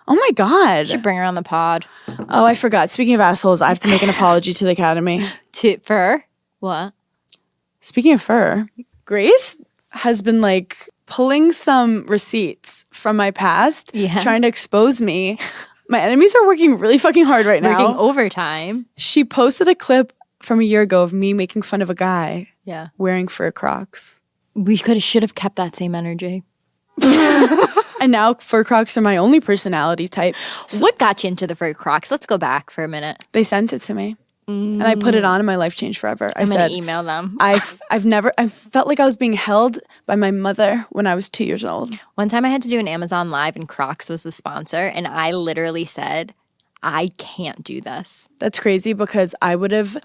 Oh my God.
Should bring her on the pod.
Oh, I forgot. Speaking of assholes, I have to make an apology to the Academy.
For her? What?
Speaking of fur, Grace has been like pulling some receipts from my past, trying to expose me. My enemies are working really fucking hard right now.
Working overtime.
She posted a clip from a year ago of me making fun of a guy
Yeah.
wearing fur Crocs.
We should have kept that same energy.
And now fur Crocs are my only personality type.
So what got you into the fur Crocs? Let's go back for a minute.
They sent it to me. And I put it on and my life changed forever. I
I'm
said,
gonna email them.
I felt like I was being held by my mother when I was 2 years old.
One time I had to do an Amazon Live and Crocs was the sponsor, and I literally said, "I can't do this."
That's crazy because I would have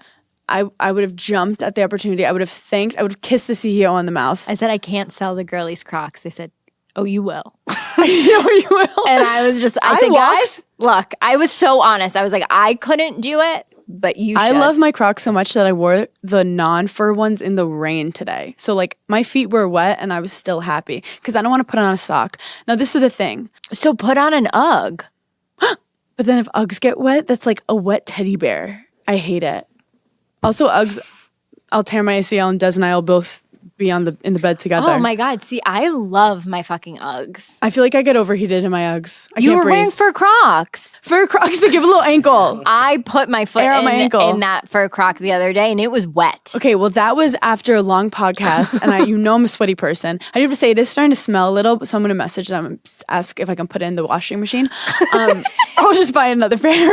jumped at the opportunity. I would have kissed the CEO on the mouth.
I said, "I can't sell the girlies Crocs." They said, "Oh, you will."
I know you will.
And I was just, I said, "Guys, look," I was so honest. I was like, I couldn't do it. but you
I
should.
love my Crocs so much that I wore the non-fur ones in the rain today. So like my feet were wet and I was still happy because I don't want to put on a sock. Now this is the thing.
So put on an Ugg.
But then if Uggs get wet, that's like a wet teddy bear. I hate it. Also Uggs, I'll tear my ACL and Des and I will both be in the bed together.
Oh my God. See, I love my fucking Uggs.
I feel like I get overheated in my Uggs. I
You
can't
were
breathe.
wearing fur Crocs.
Fur Crocs that give a little ankle.
I put my foot
Air on my ankle.
in that fur Croc the other day and it was wet.
Okay, well, that was after a long podcast, and I'm a sweaty person. I have to say, it is starting to smell a little, so I'm going to message them and ask if I can put it in the washing machine. I'll just buy another pair.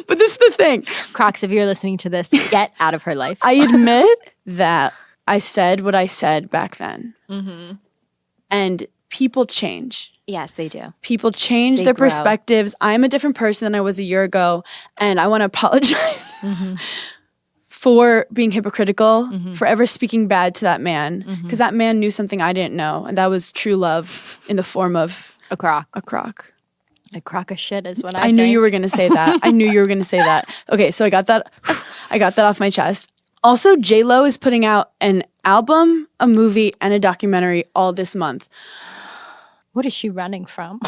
But this is the thing.
Crocs, if you're listening to this, get out of her life.
I admit that I said what I said back then. Mm-hmm. And people change.
Yes, they do.
People change
They
their
grow.
perspectives. I'm a different person than I was a year ago, and I want to apologize for being hypocritical, for ever speaking bad to that man, because that man knew something I didn't know, and that was true love in the form of
A Croc.
a Croc.
A crock of shit is what
I knew you were going to say that. I knew you were going to say that. Okay, so I got that off my chest. Also, J-Lo is putting out an album, a movie, and a documentary all this month.
What is she running from?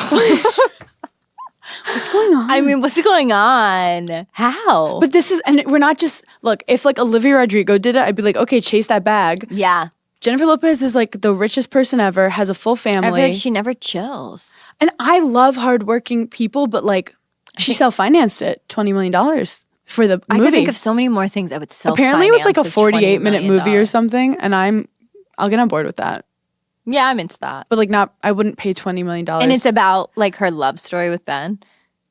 What's going on?
I mean, what's going on? How?
But this is, and we're not just, look, if like Olivia Rodrigo did it, I'd be like, okay, chase that bag.
Yeah.
Jennifer Lopez is like the richest person ever, has a full
I feel
family.
like she never chills.
And I love hardworking people, but like she self-financed it, $20 million for the
I
movie.
could think of so many more things I would sell.
Apparently it was like a 48-minute movie or something, and I'll get on board with that.
Yeah, I'm into that.
But like I wouldn't pay $20 million.
And it's about like her love story with Ben.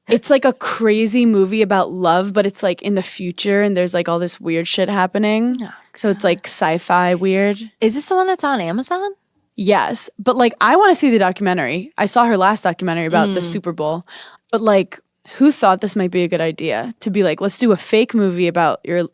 It's like a crazy movie about love, but it's like in the future and there's like all this weird shit happening.
Oh,
So it's like sci-fi weird.
Is this the one that's on Amazon?
Yes, but like I want to see the documentary. I saw her last documentary about the Super Bowl. But like who thought this might be a good idea to be like, let's do a fake movie about your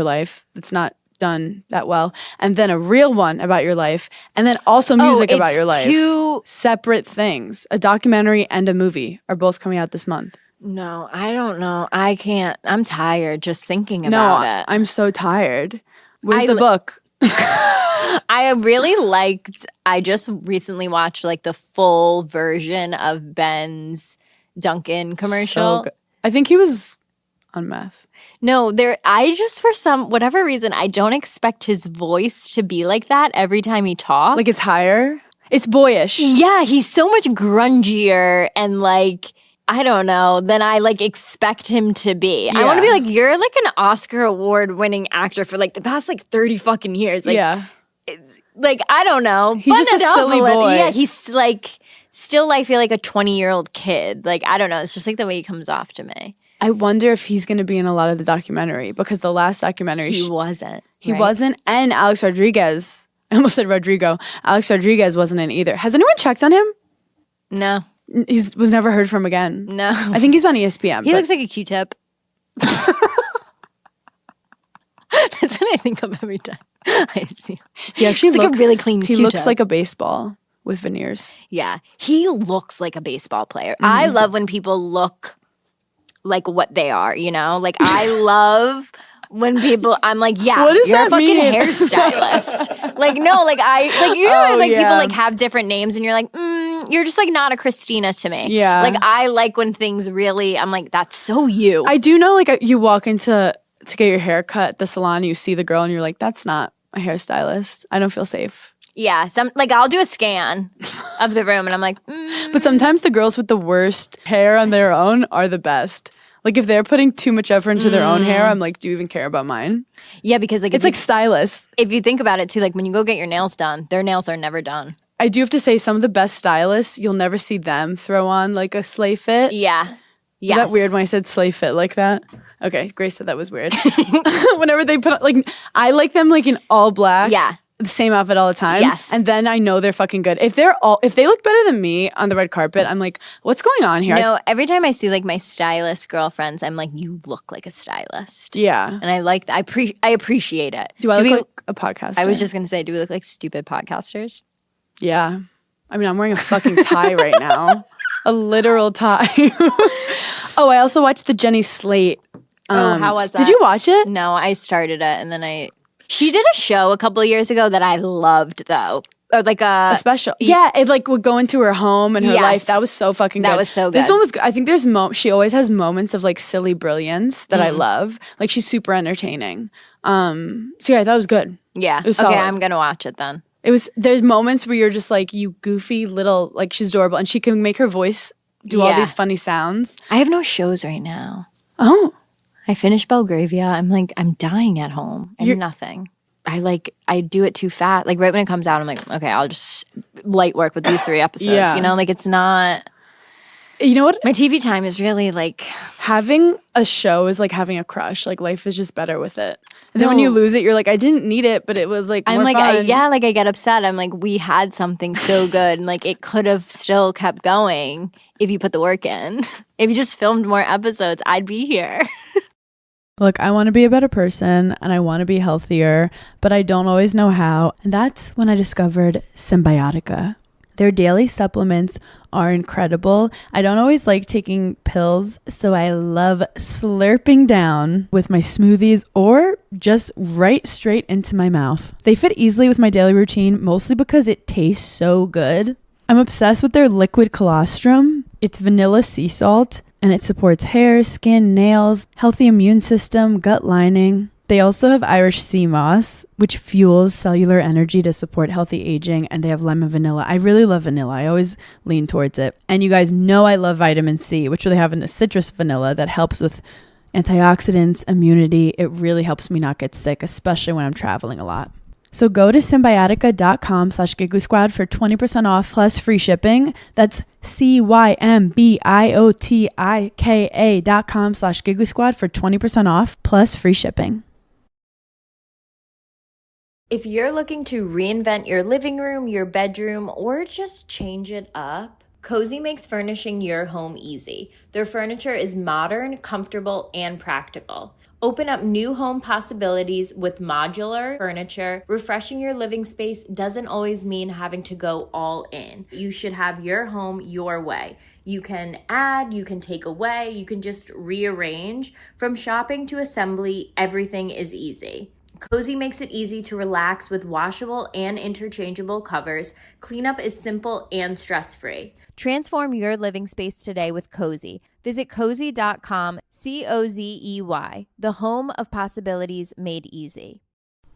life that's not done that well, and then a real one about your life, and then also music about your life.
Two.
Separate things. A documentary and a movie are both coming out this month.
No, I don't know. I can't. I'm tired just thinking about it.
I'm so tired. Where's
I
the
li-
book?
I really liked. I just recently watched like the full version of Ben's Dunkin' commercial.
So good. I think he was on meth.
No, I just for some whatever reason I don't expect his voice to be like that every time he talks.
Like it's higher. It's boyish.
Yeah, he's so much grungier and like I don't know than I like expect him to be. I want to be like, you're like an Oscar award winning actor for like the past like 30 fucking years. Like,
yeah.
like I don't know.
He's
Button
just a
it up
silly
little.
boy.
Yeah, he's like still I feel like a 20-year-old kid. Like I don't know. It's just like the way he comes off to me.
I wonder if he's going to be in a lot of the documentary because the last documentary
He wasn't.
he
right?
wasn't, and Alex Rodriguez. I almost said Rodrigo. Alex Rodriguez wasn't in either. Has anyone checked on him?
No.
He was never heard from again.
No.
I think he's on ESPN.
He
but-
looks like a Q-tip. That's what I think of every time I see.
He actually
It's like a
looks
really clean
He
Q-tip.
looks like a baseball with veneers.
Yeah, he looks like a baseball player. I love when people look like what they are, you know? Like I love when people I'm like, yeah,
What does
you're
that
a fucking
mean?
hairstylist. Like no, like I like you know
Oh,
like
yeah.
people like have different names and you're like, you're just like not a Christina to me.
Yeah.
Like I like when things really I'm like, that's so you.
I do know, like, you walk into to get your hair cut at the salon, and you see the girl, and you're like, that's not a hairstylist. I don't feel safe.
Yeah, some like I'll do a scan of the room and I'm like,
But sometimes the girls with the worst hair on their own are the best. Like, if they're putting too much effort into their own hair, I'm like, do you even care about mine?
yeah, because like
It's like stylists.
if you think about it too, like when you go get your nails done, their nails are never done.
I do have to say, some of the best stylists, you'll never see them throw on like a sleigh fit.
Yeah.
Is that weird when I said sleigh fit like that? Okay, Grace said that was weird. Whenever they put like, I like them like in all black.
Yeah.
The same outfit all the time.
Yes.
And then I know they're fucking good. If they look better than me on the red carpet, I'm like, what's going on here?
No, every time I see like my stylist girlfriends, I'm like, you look like a stylist.
Yeah.
And I like that. I appreciate it.
Do I look
we,
like a podcaster?
I was just gonna say, do we look like stupid podcasters?
Yeah. I mean, I'm wearing a fucking tie right now. A literal tie. Oh, I also watched the Jenny Slate
How was that?
Did you watch it?
No, I started it and then she did a show a couple of years ago that I loved though. Or like a
Special. Yeah, it like would go into her home and her
Yes.
life. That was so fucking good.
That was so
This
good.
one was good. I think there's she always has moments of like silly brilliance that I love. Like she's super entertaining. So yeah, that was good.
Yeah.
It was
Okay,
solid.
I'm gonna watch it then.
There's moments where you're just like, you goofy little, like she's adorable and she can make her voice do all
Yeah.
these funny sounds.
I have no shows right now.
Oh.
I finished Belgravia. I'm dying at home. I have nothing. I do it too fast. Like right when it comes out, I'm like, okay, I'll just light work with these 3 episodes.
Yeah.
You know, like it's not.
You know what?
My TV time is really like.
Having a show is like having a crush. Like life is just better with it. And then when
No.
you lose it, you're like, I didn't need it, but it was like
I'm
more
like,
fun.
I get upset. I'm like, we had something so good, and like it could have still kept going if you put the work in. If you just filmed more episodes, I'd be here.
Look, I want to be a better person and I want to be healthier, but I don't always know how. And that's when I discovered Symbiotica. Their daily supplements are incredible. I don't always like taking pills, so I love slurping down with my smoothies or just right straight into my mouth. They fit easily with my daily routine, mostly because it tastes so good. I'm obsessed with their liquid colostrum. It's vanilla sea salt, and it supports hair, skin, nails, healthy immune system, gut lining. They also have Irish sea moss, which fuels cellular energy to support healthy aging, and they have lemon vanilla. I really love vanilla. I always lean towards it. And you guys know I love vitamin C, which they have in a citrus vanilla that helps with antioxidants, immunity. It really helps me not get sick, especially when I'm traveling a lot. So go to Symbiotica.com/Giggly Squad for 20% off plus free shipping. That's Symbiotika.com/Giggly Squad for 20% off plus free shipping.
If you're looking to reinvent your living room, your bedroom, or just change it up, Cozy makes furnishing your home easy. Their furniture is modern, comfortable, and practical. Open up new home possibilities with modular furniture. Refreshing your living space doesn't always mean having to go all in. You should have your home your way. You can add, you can take away, you can just rearrange. From shopping to assembly, everything is easy. Cozy makes it easy to relax with washable and interchangeable covers. Cleanup is simple and stress-free. Transform your living space today with Cozy. Visit cozy.com, COZEY, the home of possibilities made easy.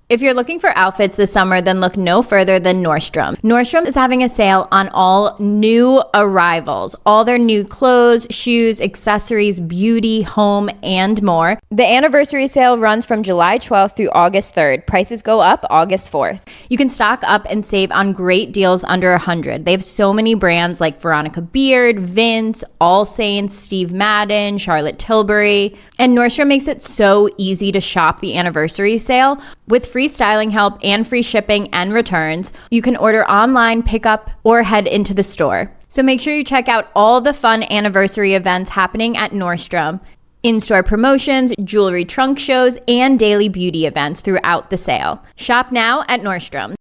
If you're looking for outfits this summer, then look no further than Nordstrom. Nordstrom is having a sale on all new arrivals, all their new clothes, shoes, accessories, beauty, home, and more. The anniversary sale runs from July 12th through August 3rd. Prices go up August 4th. You can stock up and save on great deals under $100. They have so many brands like Veronica Beard, Vince, All Saints, Steve Madden, Charlotte Tilbury. And Nordstrom makes it so easy to shop the anniversary sale. With free styling help and free shipping and returns, you can order online, pick up, or head into the store. So make sure you check out all the fun anniversary events happening at Nordstrom. In-store promotions, jewelry trunk shows, and daily beauty events throughout the sale. Shop now at Nordstrom.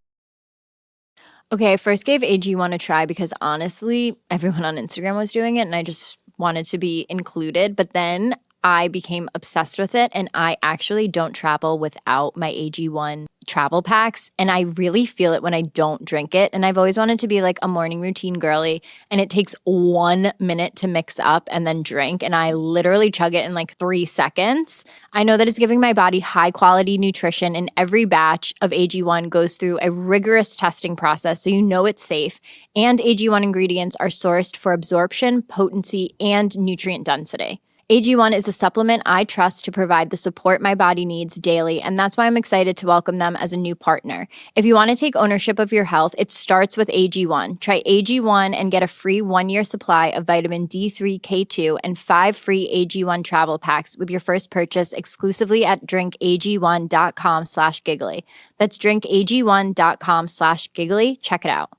Okay, I first gave AG1 a try because honestly, everyone on Instagram was doing it and I just wanted to be included. But then I became obsessed with it and I actually don't travel without my AG1 travel packs. And I really feel it when I don't drink it. And I've always wanted to be like a morning routine girly. And it takes 1 minute to mix up and then drink. And I literally chug it in like 3 seconds. I know that it's giving my body high quality nutrition. And every batch of AG1 goes through a rigorous testing process. So you know it's safe. And AG1 ingredients are sourced for absorption, potency, and nutrient density. AG1 is a supplement I trust to provide the support my body needs daily, and that's why I'm excited to welcome them as a new partner. If you want to take ownership of your health, it starts with AG1. Try AG1 and get a free 1-year supply of vitamin D3, K2, and 5 free AG1 travel packs with your first purchase exclusively at drinkag1.com/giggly. That's drinkag1.com/giggly. Check it out.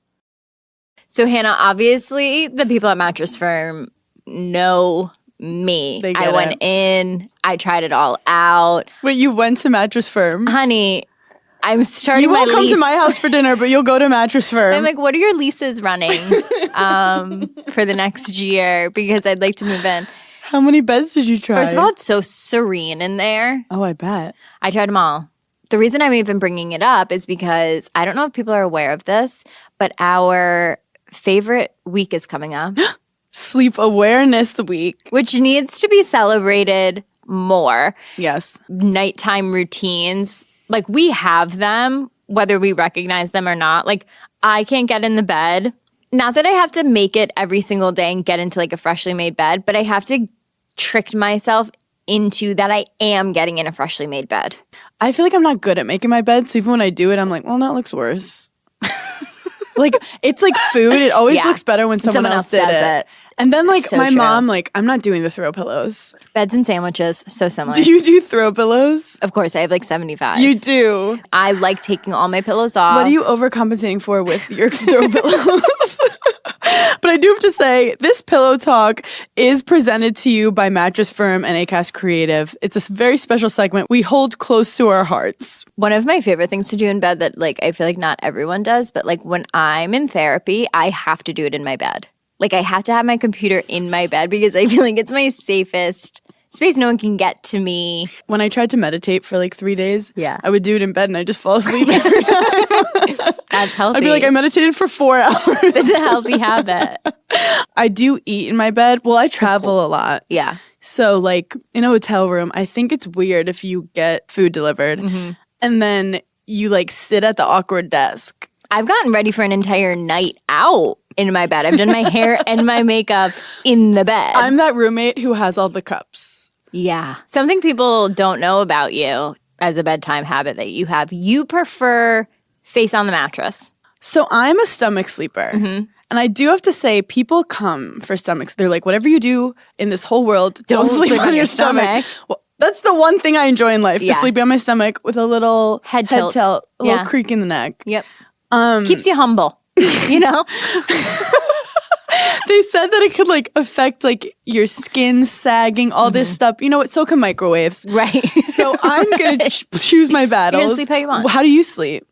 So Hannah, obviously the people at Mattress Firm know me.
They get
I went
it.
in, I tried it all out.
Wait, you went to Mattress Firm?
Honey, I'm starting
You
my
won't come
lease.
to my house for dinner, but you'll go to Mattress Firm.
I'm like, what are your leases running for the next year? Because I'd like to move in.
How many beds did you try?
First of all, it's so serene in there.
Oh, I bet.
I tried them all. The reason I'm even bringing it up is because I don't know if people are aware of this, but our favorite week is coming up,
Sleep Awareness Week.
which needs to be celebrated more.
Yes.
Nighttime routines, like we have them, whether we recognize them or not. Like I can't get in the bed. Not that I have to make it every single day and get into like a freshly made bed, but I have to trick myself into that I am getting in a freshly made bed.
I feel like I'm not good at making my bed, so even when I do it, I'm like, well, that looks worse. Like, it's like food. It always
Yeah.
looks better when someone else did
does
it. And then, like,
So
my
true.
mom, like, I'm not doing the throw pillows.
Beds and sandwiches, so similar.
Do you do throw pillows?
Of course, I have like 75.
You do.
I like taking all my pillows off.
What are you overcompensating for with your throw pillows? But I do have to say, this pillow talk is presented to you by Mattress Firm and Acast Creative. It's a very special segment we hold close to our hearts.
One of my favorite things to do in bed that like I feel like not everyone does, but like when I'm in therapy, I have to do it in my bed. Like I have to have my computer in my bed because I feel like it's my safest space. No one can get to me.
When I tried to meditate for like 3 days,
Yeah.
I would do it in bed and I just fall asleep every time.
That's healthy.
I'd be like, I meditated for 4 hours.
This is a healthy habit.
I do eat in my bed. Well, I travel a lot.
Yeah.
So, like, in a hotel room, I think it's weird if you get food delivered and then you, like, sit at the awkward desk.
I've gotten ready for an entire night out in my bed. I've done my hair and my makeup in the bed.
I'm that roommate who has all the cups.
Yeah. Something people don't know about you as a bedtime habit that you have, you prefer face on the mattress.
So, I'm a stomach sleeper. And I do have to say, people come for stomachs. They're like, whatever you do in this whole world, don't sleep on your stomach. Well, that's the one thing I enjoy in life, is
Yeah.
sleeping on my stomach with a little
Head tilt.
a little
Yeah.
creak in the neck.
Yep. Keeps you humble, you know?
They said that it could like affect like your skin sagging, all this stuff. You know what? So can microwaves.
Right.
So I'm gonna choose my battles.
sleep how you want.
How do you sleep?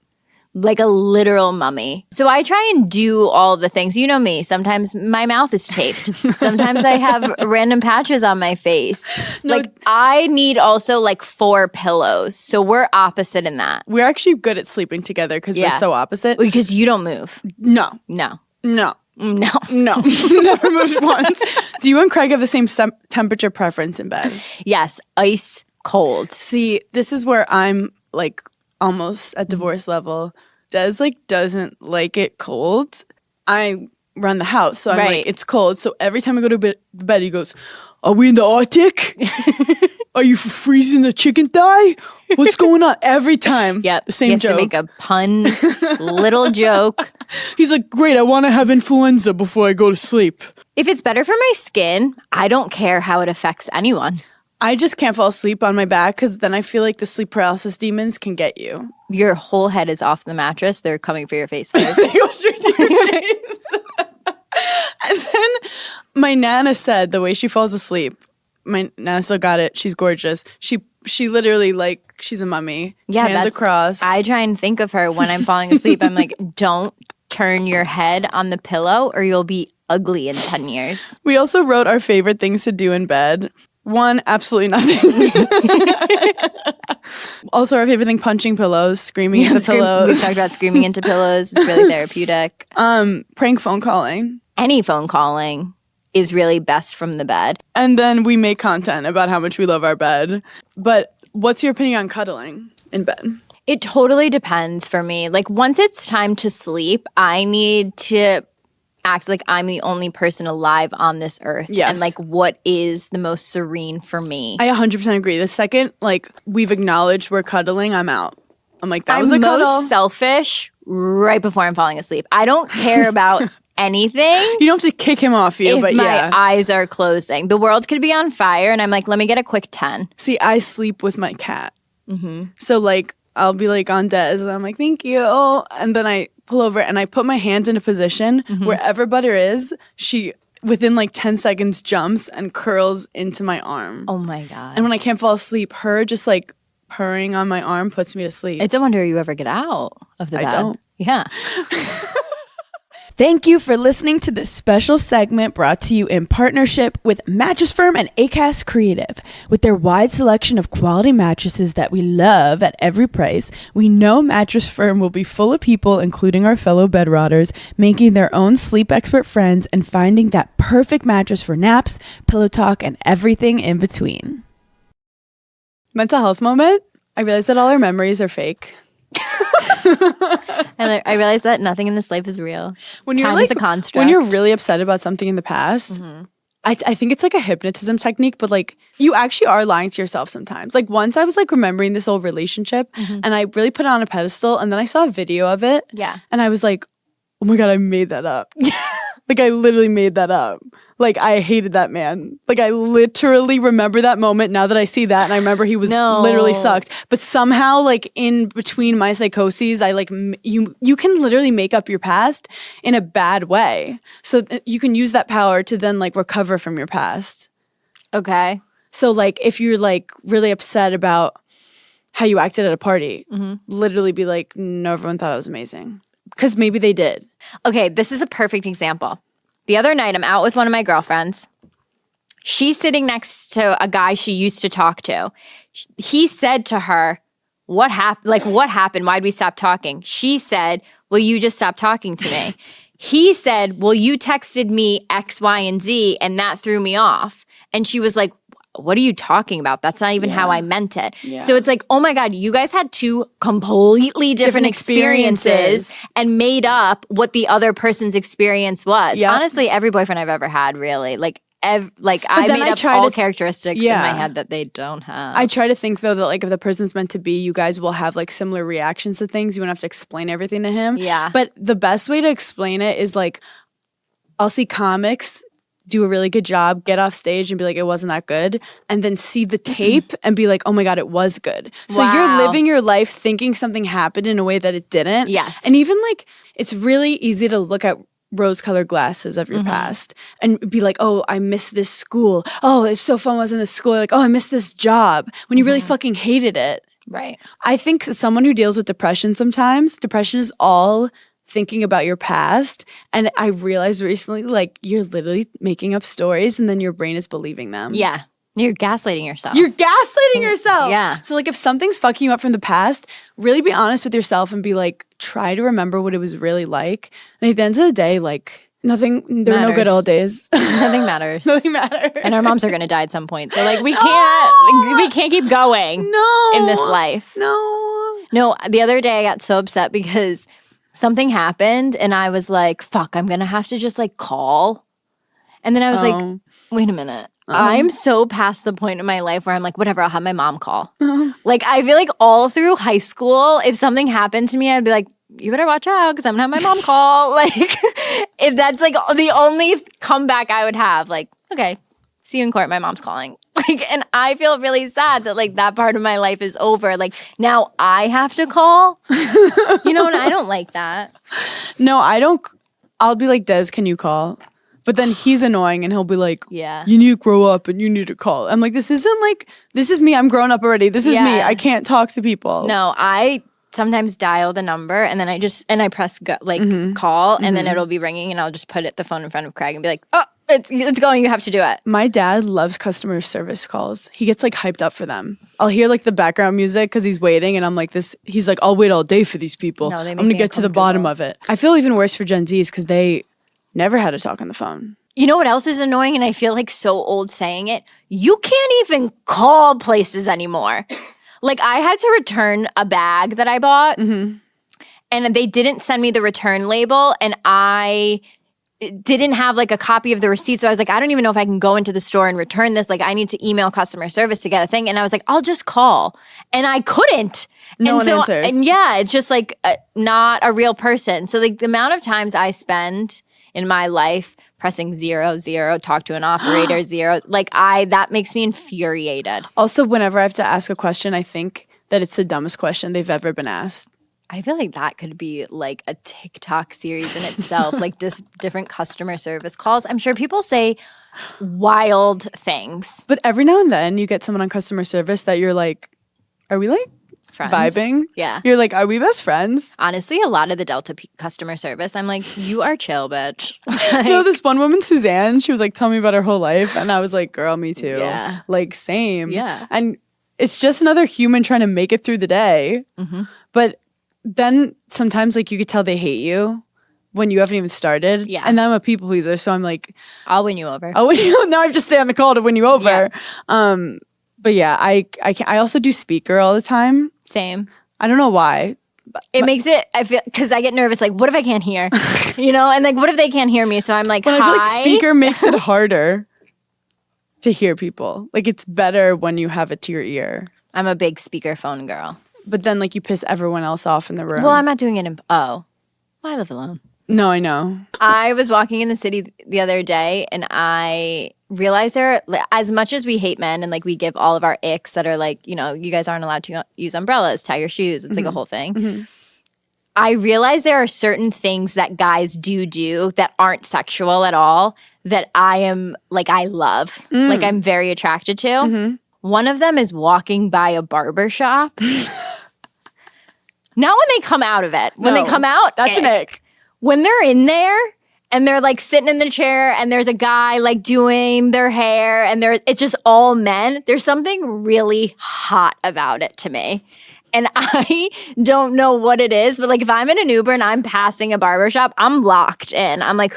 Like a literal mummy. So I try and do all the things. You know me. Sometimes my mouth is taped. Sometimes I have random patches on my face. Like I need also like 4 pillows. So we're opposite in that.
We're actually good at sleeping together because we're
Yeah.
so opposite.
Because you don't move.
No,
No.
no,
No.
no. Never moved once. Do you and Craig have the same temperature preference in bed?
Yes. Ice cold.
See, this is where I'm like almost at divorce level. Des like doesn't like it cold. I run the house, so I'm
Right.
like, it's cold. So every time I go to bed, he goes, "Are we in the Arctic? Are you freezing the chicken thigh? What's going on?" Every time.
Yep.
The same
He has
joke.
to make a pun, little joke.
He's like, "Great, I want to have influenza before I go to sleep."
If it's better for my skin, I don't care how it affects anyone.
I just can't fall asleep on my back because then I feel like the sleep paralysis demons can get you.
Your whole head is off the mattress. They're coming for your face first.
They go straight to your face. And then my Nana said the way she falls asleep, my Nana still got it. She's gorgeous. She literally like she's a mummy.
Yeah,
hands across.
I try and think of her when I'm falling asleep. I'm like, don't turn your head on the pillow or you'll be ugly in 10 years.
We also wrote our favorite things to do in bed. 1, absolutely nothing. Also, our favorite thing, punching pillows, screaming into
We've
pillows,
talked about screaming into pillows. It's really therapeutic.
prank phone calling.
Any phone calling is really best from the bed.
And then we make content about how much we love our bed. But what's your opinion on cuddling in bed?
It totally depends for me. Like once it's time to sleep, I need to act like I'm the only person alive on this earth.
Yes.
And like what is the most serene for me.
I 100% agree. The second like we've acknowledged we're cuddling, I'm out. I'm like, that was a
I'm
cuddle.
most selfish right before I'm falling asleep. I don't care about anything
You don't have to kick him off you,
if
but
my
yeah.
eyes are closing. The world could be on fire and I'm like, let me get a quick 10.
See, I sleep with my cat. So like I'll be like on Des and I'm like, thank you. And then I pull over and I put my hands in a position wherever Butter is, she within like 10 seconds jumps and curls into my arm.
Oh my God.
And when I can't fall asleep, her just like purring on my arm puts me to sleep.
It's a wonder you ever get out of the
I
bed.
don't.
Yeah.
Thank you for listening to this special segment brought to you in partnership with Mattress Firm and Acast Creative. With their wide selection of quality mattresses that we love at every price, we know Mattress Firm will be full of people, including our fellow bedrotters, making their own sleep expert friends and finding that perfect mattress for naps, pillow talk, and everything in between. Mental health moment. I realized that all our memories are fake.
And I realized that nothing in this life is real.
When you're
Time is a construct.
When you're really upset about something in the past, I think it's like a hypnotism technique, but like you actually are lying to yourself sometimes. Like once I was like remembering this old relationship and I really put it on a pedestal, and then I saw a video of it.
Yeah.
And I was like, oh my God, I made that up. Like I literally made that up. Like I hated that man. Like I literally remember that moment now that I see that, and I remember he was literally sucked. But somehow, like in between my psychoses, I like you can literally make up your past in a bad way, so you can use that power to then like recover from your past.
Okay.
So like if you're like really upset about how you acted at a party, literally be like, no, everyone thought it was amazing, because maybe they did.
Okay, this is a perfect example. The other night, I'm out with one of my girlfriends. She's sitting next to a guy she used to talk to. He said to her, what happened? Like, what happened? Why'd we stop talking? She said, well, you just stopped talking to me. He said, well, you texted me X, Y, and Z, and that threw me off. And she was like, what are you talking about? That's not even how I meant it. Yeah. So it's like, oh my God, you guys had two completely different experiences and made up what the other person's experience was. Yep. Honestly, every boyfriend I've ever had, really. Like I made up all characteristics in my head that they don't have.
I try to think though that like if the person's meant to be, you guys will have like similar reactions to things. You won't have to explain everything to him.
Yeah.
But the best way to explain it is like, I'll see comics do a really good job, get off stage and be like, it wasn't that good, and then see the tape and be like, oh my God, it was good. So you're living your life thinking something happened in a way that it didn't.
Yes.
And even like, it's really easy to look at rose-colored glasses of your past and be like, oh, I miss this school. Oh, it's so fun I was in this school. Like, oh, I miss this job, when you really fucking hated it.
Right.
I think someone who deals with depression sometimes, depression is all thinking about your past. And I realized recently, like, you're literally making up stories and then your brain is believing them.
Yeah. You're gaslighting yourself.
You're gaslighting yourself.
Yeah.
So like if something's fucking you up from the past, really be honest with yourself and be like, try to remember what it was really like. And at the end of the day, like there were no good old days.
Nothing matters.
Nothing matters.
And our moms are going to die at some point. So like we can't keep going in this life. No, the other day I got so upset because something happened and I was like, fuck, I'm going to have to just like call. And then I was like, wait a minute. I'm so past the point in my life where I'm like, whatever, I'll have my mom call. Like, I feel like all through high school, if something happened to me, I'd be like, you better watch out because I'm going to have my mom call. Like, if that's like the only comeback I would have, like, okay, see you in court, my mom's calling. Like, and I feel really sad that like that part of my life is over. Like, now I have to call, you know, and I don't like that.
No, I don't. I'll be like, Des, can you call? But then he's annoying and he'll be like,
yeah,
you need to grow up and you need to call. I'm like, this is me. I'm grown up already. This is me. I can't talk to people.
No, I sometimes dial the number and then I press go, like call and then it'll be ringing and I'll just put the phone in front of Craig and be like, oh, it's going. You have to do it.
My dad loves customer service calls. He gets like hyped up for them. I'll hear like the background music because he's waiting and I'm like this. He's like, I'll wait all day for these people.
No,
I'm going to get to the bottom of it. I feel even worse for Gen Zs because they never had to talk on the phone.
You know what else is annoying? And I feel like so old saying it. You can't even call places anymore. Like I had to return a bag that I bought and they didn't send me the return label and I didn't have like a copy of the receipt. So I was like, I don't even know if I can go into the store and return this. Like I need to email customer service to get a thing. And I was like, I'll just call. And I couldn't.
No one answers.
And yeah, it's just like not a real person. So like the amount of times I spend in my life pressing 0, talk to an operator, 0. Like that makes me infuriated.
Also, whenever I have to ask a question, I think that it's the dumbest question they've ever been asked.
I feel like that could be like a TikTok series in itself, like just different customer service calls. I'm sure people say wild things.
But every now and then you get someone on customer service that you're like, are we like
Friends.
vibing.
Yeah.
You're like, are we best friends?
Honestly, a lot of the Delta customer service, I'm like, you are chill, bitch.
No, this one woman, Suzanne, she was like, tell me about her whole life. And I was like, girl, me too.
Yeah.
Like, same.
Yeah.
And it's just another human trying to make it through the day. But then sometimes, like, you could tell they hate you when you haven't even started.
Yeah.
And I'm a people pleaser. So I'm like,
I'll win you over.
oh, now I have to stay on the call to win you over. But yeah, I also do speaker all the time.
Same.
I don't know why.
It makes it, I feel, because I get nervous, like, what if I can't hear? And like, what if they can't hear me? So I'm like,
But I feel like
hi.
speaker makes it harder to hear people. Like, it's better when you have it to your ear.
I'm a big speakerphone girl.
But then, like, you piss everyone else off in the room.
Well, I'm not doing it in, I live alone.
No, I know.
I was walking in the city the other day and I realized as much as we hate men and like we give all of our icks that are like, you guys aren't allowed to use umbrellas, tie your shoes. It's like a whole thing. I realize there are certain things that guys do that aren't sexual at all that I love. Like I'm very attracted to. One of them is walking by a barber shop. Not when they come out of it. When they come out,
that's an ick.
When they're in there and they're like sitting in the chair and there's a guy like doing their hair and it's just all men, there's something really hot about it to me. And I don't know what it is, but like if I'm in an Uber and I'm passing a barbershop, I'm locked in. I'm like,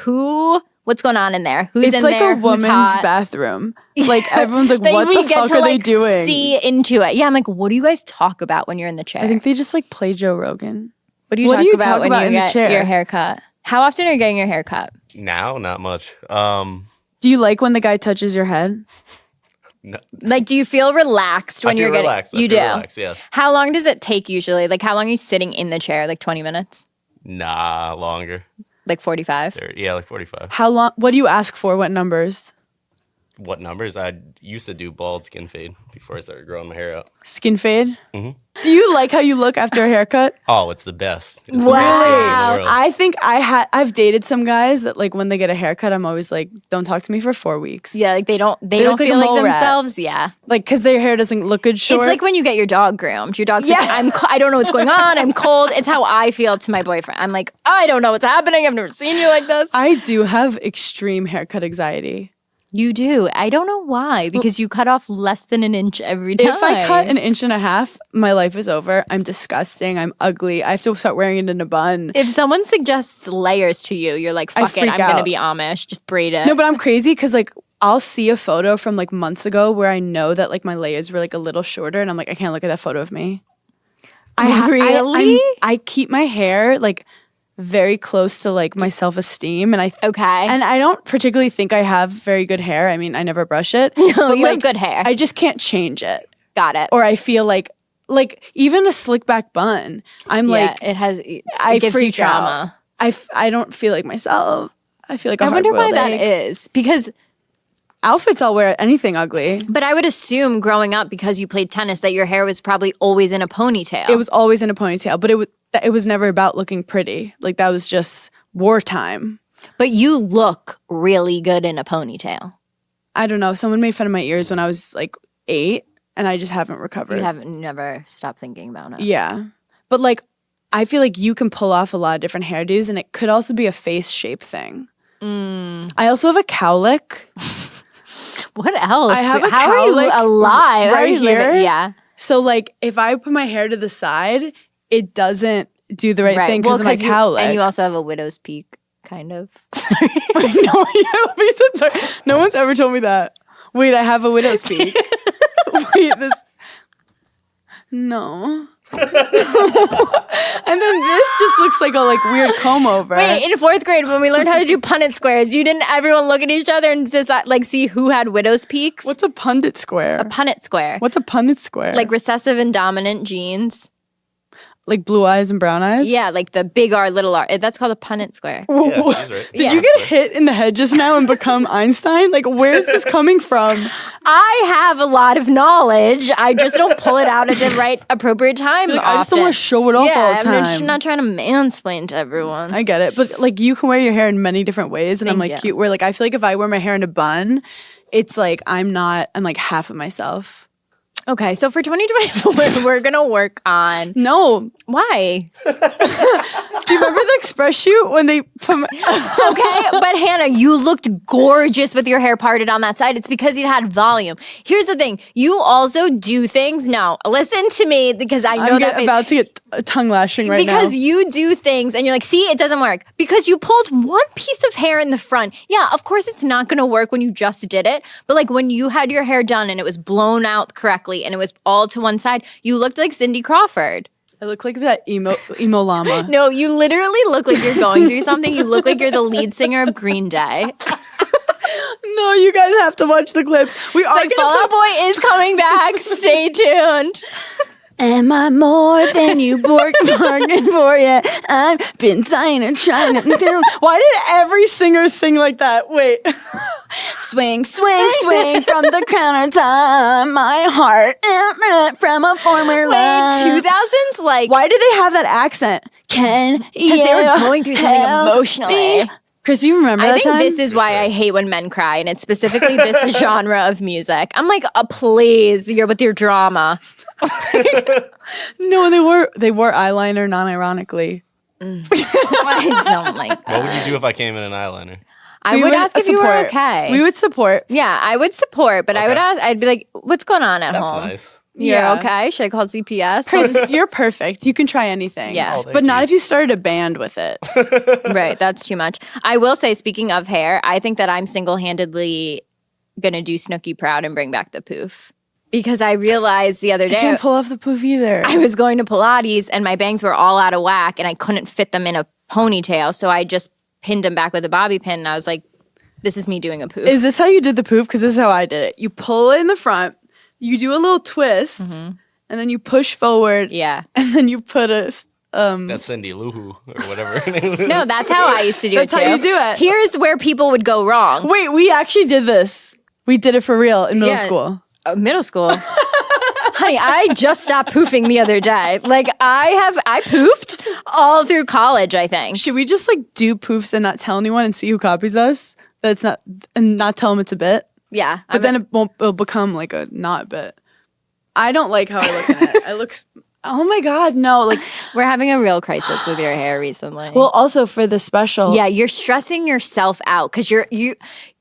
what's going on in there? Who's
It's
in
like
there?
a woman's bathroom. Like, everyone's like,
That
what
we
the
get
fuck
to,
are they
like,
doing?
See into it. Yeah, I'm like, what do you guys talk about when you're in the chair?
I think they just, like, play Joe Rogan.
What do you talk about when you get your hair cut? How often are you getting your hair cut?
Now, not much.
Do you like when the guy touches your head?
No.
Like, do you feel relaxed when
I feel
you're getting?
relaxed.
You
I feel
do.
relaxed, yes.
How long does it take usually? Like, how long are you sitting in the chair? Like 20 minutes?
Nah, longer.
Like 45?
Yeah, like 45.
How long? What do you ask for? What numbers?
What numbers? I used to do bald skin fade before I started growing my hair out.
Skin fade? Do you like how you look after a haircut?
Oh, it's the best. It's the
Wow.
best feeling in the world.
I think I've dated some guys that, like, when they get a haircut, I'm always like, don't talk to me for 4 weeks.
Yeah, like they don't
look like
feel
a
like
mole rat.
themselves. Yeah.
Like, because their hair doesn't look good short.
It's like when you get your dog groomed. Your dog's like, I don't know what's going on. I'm cold. It's how I feel to my boyfriend. I'm like, I don't know what's happening. I've never seen you like this.
I do have extreme haircut anxiety.
You do. I don't know why. Because you cut off less than an inch every time.
If I cut an inch and a half, my life is over. I'm disgusting. I'm ugly. I have to start wearing it in a bun.
If someone suggests layers to you, you're like, fuck it.
freak
I'm going to
out.
be Amish. Just braid it.
No, but I'm crazy because, like, I'll see a photo from, like, months ago where I know that, like, my layers were, like, a little shorter. And I'm like, I can't look at that photo of me.
Really?
I keep my hair, like, very close to, like, my self-esteem. And
Okay.
And I don't particularly think I have very good hair. I mean, I never brush it.
No,
but,
you have
like,
good hair.
I just can't change it.
Got it.
Or I feel like even a slick back bun, I'm like,
it has.
I
It gives you
freak out.
trauma.
I don't feel like myself. I feel like a
I wonder why
hard-boiled
that
egg.
is. Because,
Outfits, I'll wear anything ugly.
but I would assume growing up because you played tennis that your hair was probably always in a ponytail.
It was always in a ponytail, but it was never about looking pretty. Like, that was just wartime.
But you look really good in a ponytail.
I don't know. Someone made fun of my ears when I was like 8, and I just haven't recovered.
You haven't never stopped thinking about it.
Yeah. But, like, I feel like you can pull off a lot of different hairdos, and it could also be a face shape thing. I also have a cowlick.
What else?
I have a
How are you
cowlick
alive? How are
right
you living-
here.
Yeah.
So, like, if I put my hair to the side, it doesn't do the right thing because of my
you,
cowlick.
and you also have a widow's peak, kind of.
No, sorry. No one's ever told me that. Wait, I have a widow's peak. Wait, this. No. And then this just looks like a weird comb over.
Wait, in 4th grade when we learned how to do Punnett squares, you didn't everyone look at each other and just see who had widow's peaks?
What's a pundit square?
a Punnett square?
What's a pundit square?
Like recessive and dominant genes.
Like blue eyes and brown eyes?
Yeah, like the big R, little r. That's called a Punnett square.
Yeah, she's right.
Did you get hit in the head just now and become Einstein? Like, where's this coming from?
I have a lot of knowledge. I just don't pull it out at the right appropriate time.
Like, I just don't want to show it off all the
I'm
time.
just not trying to mansplain to everyone.
I get it. But, like, you can wear your hair in many different ways. And I'm,
Thank
like,
you.
cute. Where, like, I feel like if I wear my hair in a bun, it's like I'm like half of myself.
Okay, so for 2024, we're gonna work on
No.
why.
Do you remember the express shoot when they put
Okay, but Hannah, you looked gorgeous with your hair parted on that side. It's because you had volume. Here's the thing: you also do things. No, listen to me because I know
about to get a tongue lashing right now.
because you do things and you're like, see, it doesn't work because you pulled one piece of hair in the front. Yeah, of course it's not going to work when you just did it, but like when you had your hair done and it was blown out correctly and it was all to one side, you looked like Cindy Crawford.
I look like that emo llama.
No, you literally look like you're going through something. You look like you're the lead singer of Green Day.
No, you guys have to watch the clips. We are
Like, Fall Out Boy is coming back. Stay tuned.
Am I more than you bargained for? Yeah, I've been trying to do. Why did every singer sing like that? Wait. Swing, swing, swing from the countertop. My heart from a former love.
2000s, like,
Why do they have that accent? Can you
because they were going through something
help
emotionally.
me? Chris, you remember
I
that
think
time?
this is why I hate when men cry, and it's specifically this genre of music. I'm like, please, you're with your drama.
No, they wore eyeliner non-ironically.
I don't like that.
What would you do if I came in an eyeliner?
I would ask if you were okay.
We would support.
Yeah, I would support, but I would ask. I'd be like, "What's going on at
That's
home?
nice.
You're
Yeah.
okay? Should I call CPS?"
Chris, you're perfect. You can try anything.
Yeah. Oh,
thank
but not
you.
if you started a band with it.
Right, that's too much. I will say, speaking of hair, I think that I'm single-handedly gonna do Snooki proud and bring back the poof because I realized the other
I
day
can't pull off the poof either.
I was going to Pilates and my bangs were all out of whack and I couldn't fit them in a ponytail, so I just pinned them back with a bobby pin and I was like, "This is me doing a poof."
Is this how you did the poof? Because this is how I did it. You pull it in the front, you do a little twist, and then you push forward,
Yeah.
and then you put a.
That's Cindy Lou Who or whatever her name is.
No, that's how I used to do
That's
it too.
how you do it.
Here's where people would go wrong.
Wait, we actually did this. We did it for real in middle
Yeah.
school.
Middle school. Honey, I just stopped poofing the other day. Like I poofed all through college, I think.
Should we just like do poofs and not tell anyone and see who copies us? That's not and not tell them it's a bit.
Yeah.
But then it'll become like a not bit. I don't like how I look in it. I look. Oh my god, no! Like,
we're having a real crisis with your hair recently.
well, also for the special,
yeah, you're stressing yourself out because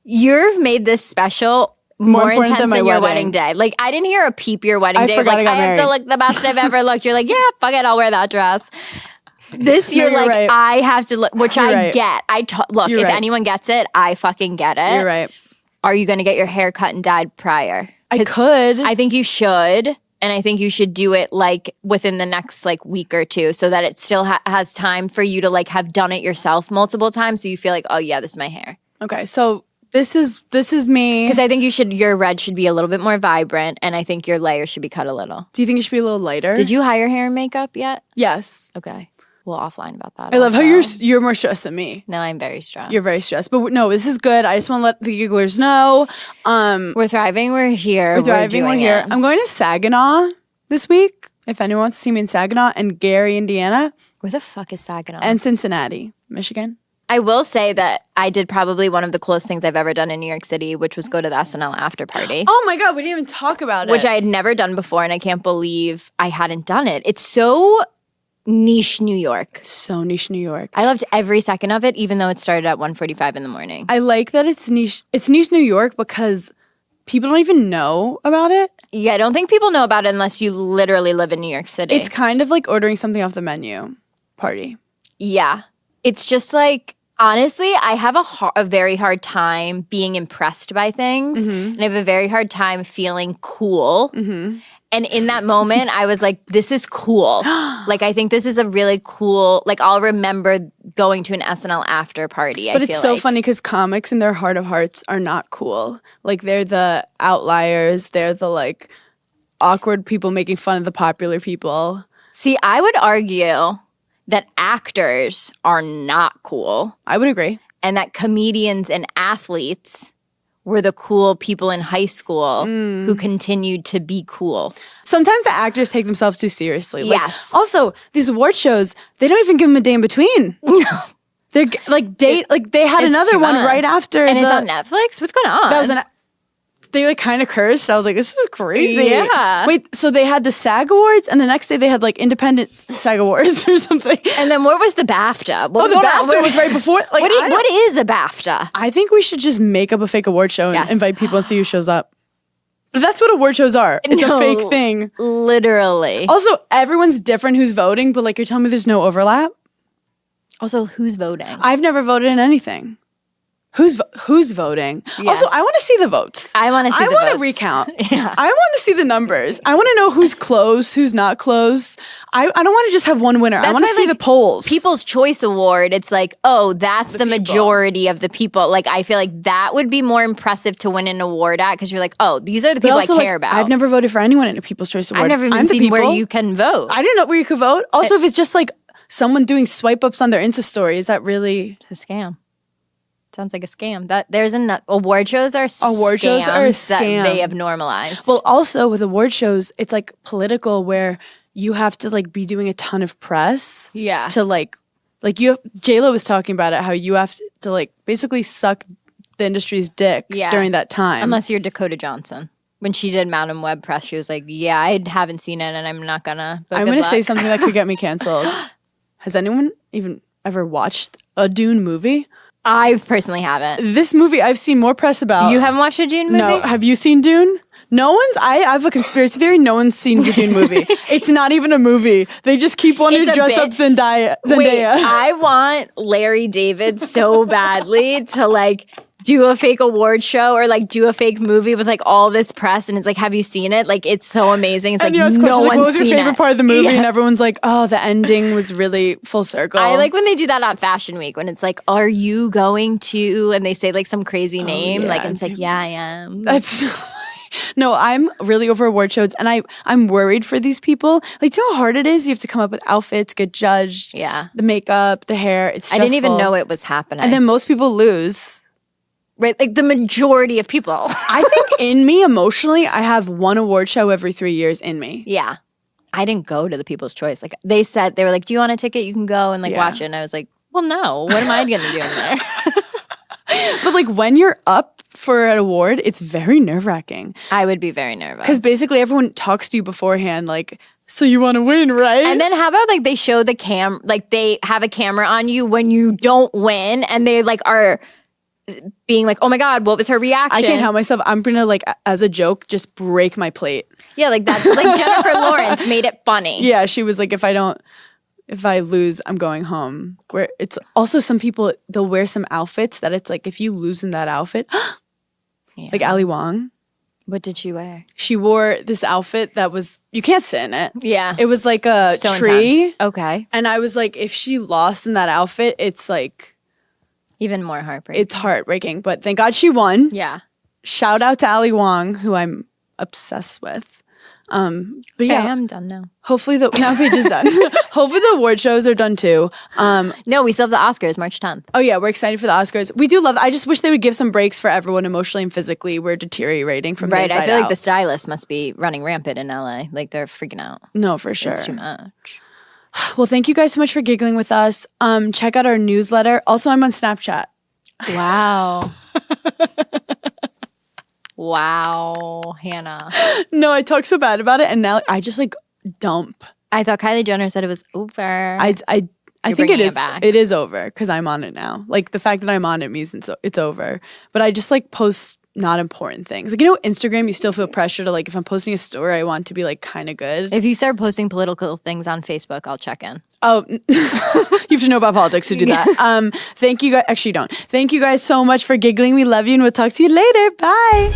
you've made this special more
important
intense
than my
than your
wedding.
wedding day. Like I didn't hear a peep your wedding
I
day.
forgot
Like
I got
had to
married.
look the best I've ever looked. You're like, yeah, fuck it, I'll wear that dress. This
No,
you're
you're
like,
right.
I have to look, which
You're
I
right.
get. Look,
You're
if
right.
anyone gets it, I fucking get it.
you're right.
Are you going to get your hair cut and dyed prior?
I
'Cause
could.
I think you should. And I think you should do it like within the next like week or two so that it still has time for you to like have done it yourself multiple times. So you feel like, oh yeah, this is my hair.
Okay, so this is me.
Because I think your red should be a little bit more vibrant. And I think your layers should be cut a little.
Do you think it should be a little lighter?
Did you hire hair and makeup yet?
Yes.
Okay. We'll offline about that.
I love how
also.
you're more stressed than me.
No, I'm very stressed.
You're very stressed, but no, this is good. I just want to let the gigglers know.
We're thriving. We're here.
We're thriving. We're
doing
here.
it.
I'm going to Saginaw this week. If anyone wants to see me in Saginaw and Gary, Indiana,
Where the fuck is Saginaw?
and Cincinnati, Michigan.
I will say that I did probably one of the coolest things I've ever done in New York City, which was go to the SNL after party.
Oh my god, we didn't even talk about it.
Which I had never done before, and I can't believe I hadn't done it. It's so niche New York.
so niche New York.
I loved every second of it, even though it started at 1:45 in the morning.
I like that it's niche. It's niche New York because people don't even know about it.
Yeah, I don't think people know about it unless you literally live in New York City.
It's kind of like ordering something off the menu. Party.
Yeah. It's just like, honestly, I have a very hard time being impressed by things. And I have a very hard time feeling cool. And in that moment, I was like, this is cool. Like, I think this is a really cool, like, I'll remember going to an SNL after party.
But it's so funny because comics in their heart of hearts are not cool. Like they're the outliers. They're the like awkward people making fun of the popular people.
See, I would argue that actors are not cool
I would agree.
and that comedians and athletes were the cool people in high school who continued to be cool.
Sometimes the actors take themselves too seriously. Like,
Yes.
Also, these award shows, they don't even give them a day in between. They're like they had
It's
another
too
one
much.
right after
And
the,
it's on Netflix? What's going on?
That was an they like kind of cursed. I was like, this is crazy.
Yeah.
Wait, so they had the SAG Awards, and the next day they had like Independent SAG Awards or something.
And then what was the BAFTA? What
Oh, the BAFTA was right before. Like,
what is a BAFTA?
I think we should just make up a fake award show and
Yes.
invite people and see who shows up. But that's what award shows are. It's a fake thing.
Literally.
Also, everyone's different who's voting, but like you're telling me there's no overlap?
Also, who's voting?
I've never voted in anything. Who's voting?
Yeah.
Also, I want to see the votes.
I want to see the
want to
votes.
recount.
Yeah.
I want to see the numbers. I want to know who's close, who's not close. I don't want to just have one winner. I
That's
want to
why,
see
like,
the polls.
People's Choice Award, it's like, oh, that's the
people.
majority of the people. Like, I feel like that would be more impressive to win an award at because you're like, oh, these are the
But
people I
also,
care
like,
about.
I've never voted for anyone in a People's Choice Award.
I've never even
I'm the
seen where
people.
you can vote.
I didn't know where you could vote. Also, if it's just like someone doing swipe ups on their Insta story, is that really?
It's a scam. Sounds like a scam. That there's award shows are
Award shows are a
scams that
scam.
they have normalized.
Well, also with award shows, it's like political where you have to like be doing a ton of press.
yeah.
To like you, J-Lo was talking about it, how you have to like basically suck the industry's dick
Yeah.
during that time.
Unless you're Dakota Johnson. When she did Madam Web press, she was like, yeah, I haven't seen it and I'm not gonna. But
I'm
good
going to say
luck."
something that could get me canceled. Has anyone even ever watched a Dune movie?
I personally haven't.
This movie I've seen more press about.
You haven't watched a Dune movie?
No, have you seen Dune? No one's. I have a conspiracy theory. No one's seen the Dune movie. It's not even a movie. They just keep wanting
It's
to
a
dress up
bit.
Zendaya.
Wait, I want Larry David so badly to like do a fake award show or like do a fake movie with like all this press and it's like, have you seen it? Like it's so amazing. It's
And
like
you ask
no
questions like,
one's
what was your
seen
favorite
it.
part of the movie?
Yeah.
And everyone's like, oh, the ending was really full circle.
I like when they do that on Fashion Week when it's like, are you going to? And they say like some crazy name.
yeah.
Like, and it's like, yeah, I am.
That's no, I'm really over award shows, and I'm worried for these people. Like, do you know how hard it is? You have to come up with outfits, get judged.
Yeah.
The makeup, the hair. It's
I
stressful.
didn't even know it was happening.
And then most people lose.
right, like the majority of people.
I think in me emotionally, I have one award show every 3 years in me.
Yeah. I didn't go to the People's Choice. Like they said, they were like, do you want a ticket? You can go and like
Yeah.
watch it. And I was like, well, no. What am I going to do in there?
But like when you're up for an award, it's very nerve wracking
I would be very nervous.
because basically everyone talks to you beforehand, like, so you want to win, right?
And then how about like they show the like they have a camera on you when you don't win and they like are being like, oh my God, what was her reaction?
I can't help myself. I'm gonna like as a joke just break my plate.
Yeah, like that's like Jennifer Lawrence made it funny.
Yeah, she was like, if I lose, I'm going home. Where it's also some people, they'll wear some outfits that it's like, if you lose in that outfit, like Ali Wong,
What did she wear?
she wore this outfit that was, you can't sit in it.
Yeah.
It was like a
so
tree.
intense. Okay.
And I was like, if she lost in that outfit, it's like,
Even more heartbreaking.
it's heartbreaking. But thank God she won.
Yeah.
Shout out to Ali Wong, who I'm obsessed with. But
Okay,
yeah,
I'm done now.
hopefully now Paige is done. Hopefully the award shows are done too.
No, we still have the Oscars March 10th.
Oh yeah, we're excited for the Oscars. We do love. I just wish they would give some breaks for everyone emotionally and physically. We're deteriorating from
Right.
the inside
I feel like
out.
the stylists must be running rampant in LA. Like they're freaking out.
No, for sure.
It's too much.
Well, thank you guys so much for giggling with us. Check out our newsletter. Also, I'm on Snapchat.
Wow. Wow, Hannah.
No, I talk so bad about it, and now I just like dump.
I thought Kylie Jenner said it was over.
I think it
bringing it
is.
back.
It is over because I'm on it now. Like the fact that I'm on it means it's over. But I just like post not important things. Like Instagram, you still feel pressure to like if I'm posting a story, I want to be like kind of good.
If you start posting political things on Facebook, I'll check in.
Oh, you have to know about politics to do that. Thank you guys. Actually, don't. Thank you guys so much for giggling. We love you, and we'll talk to you later. Bye.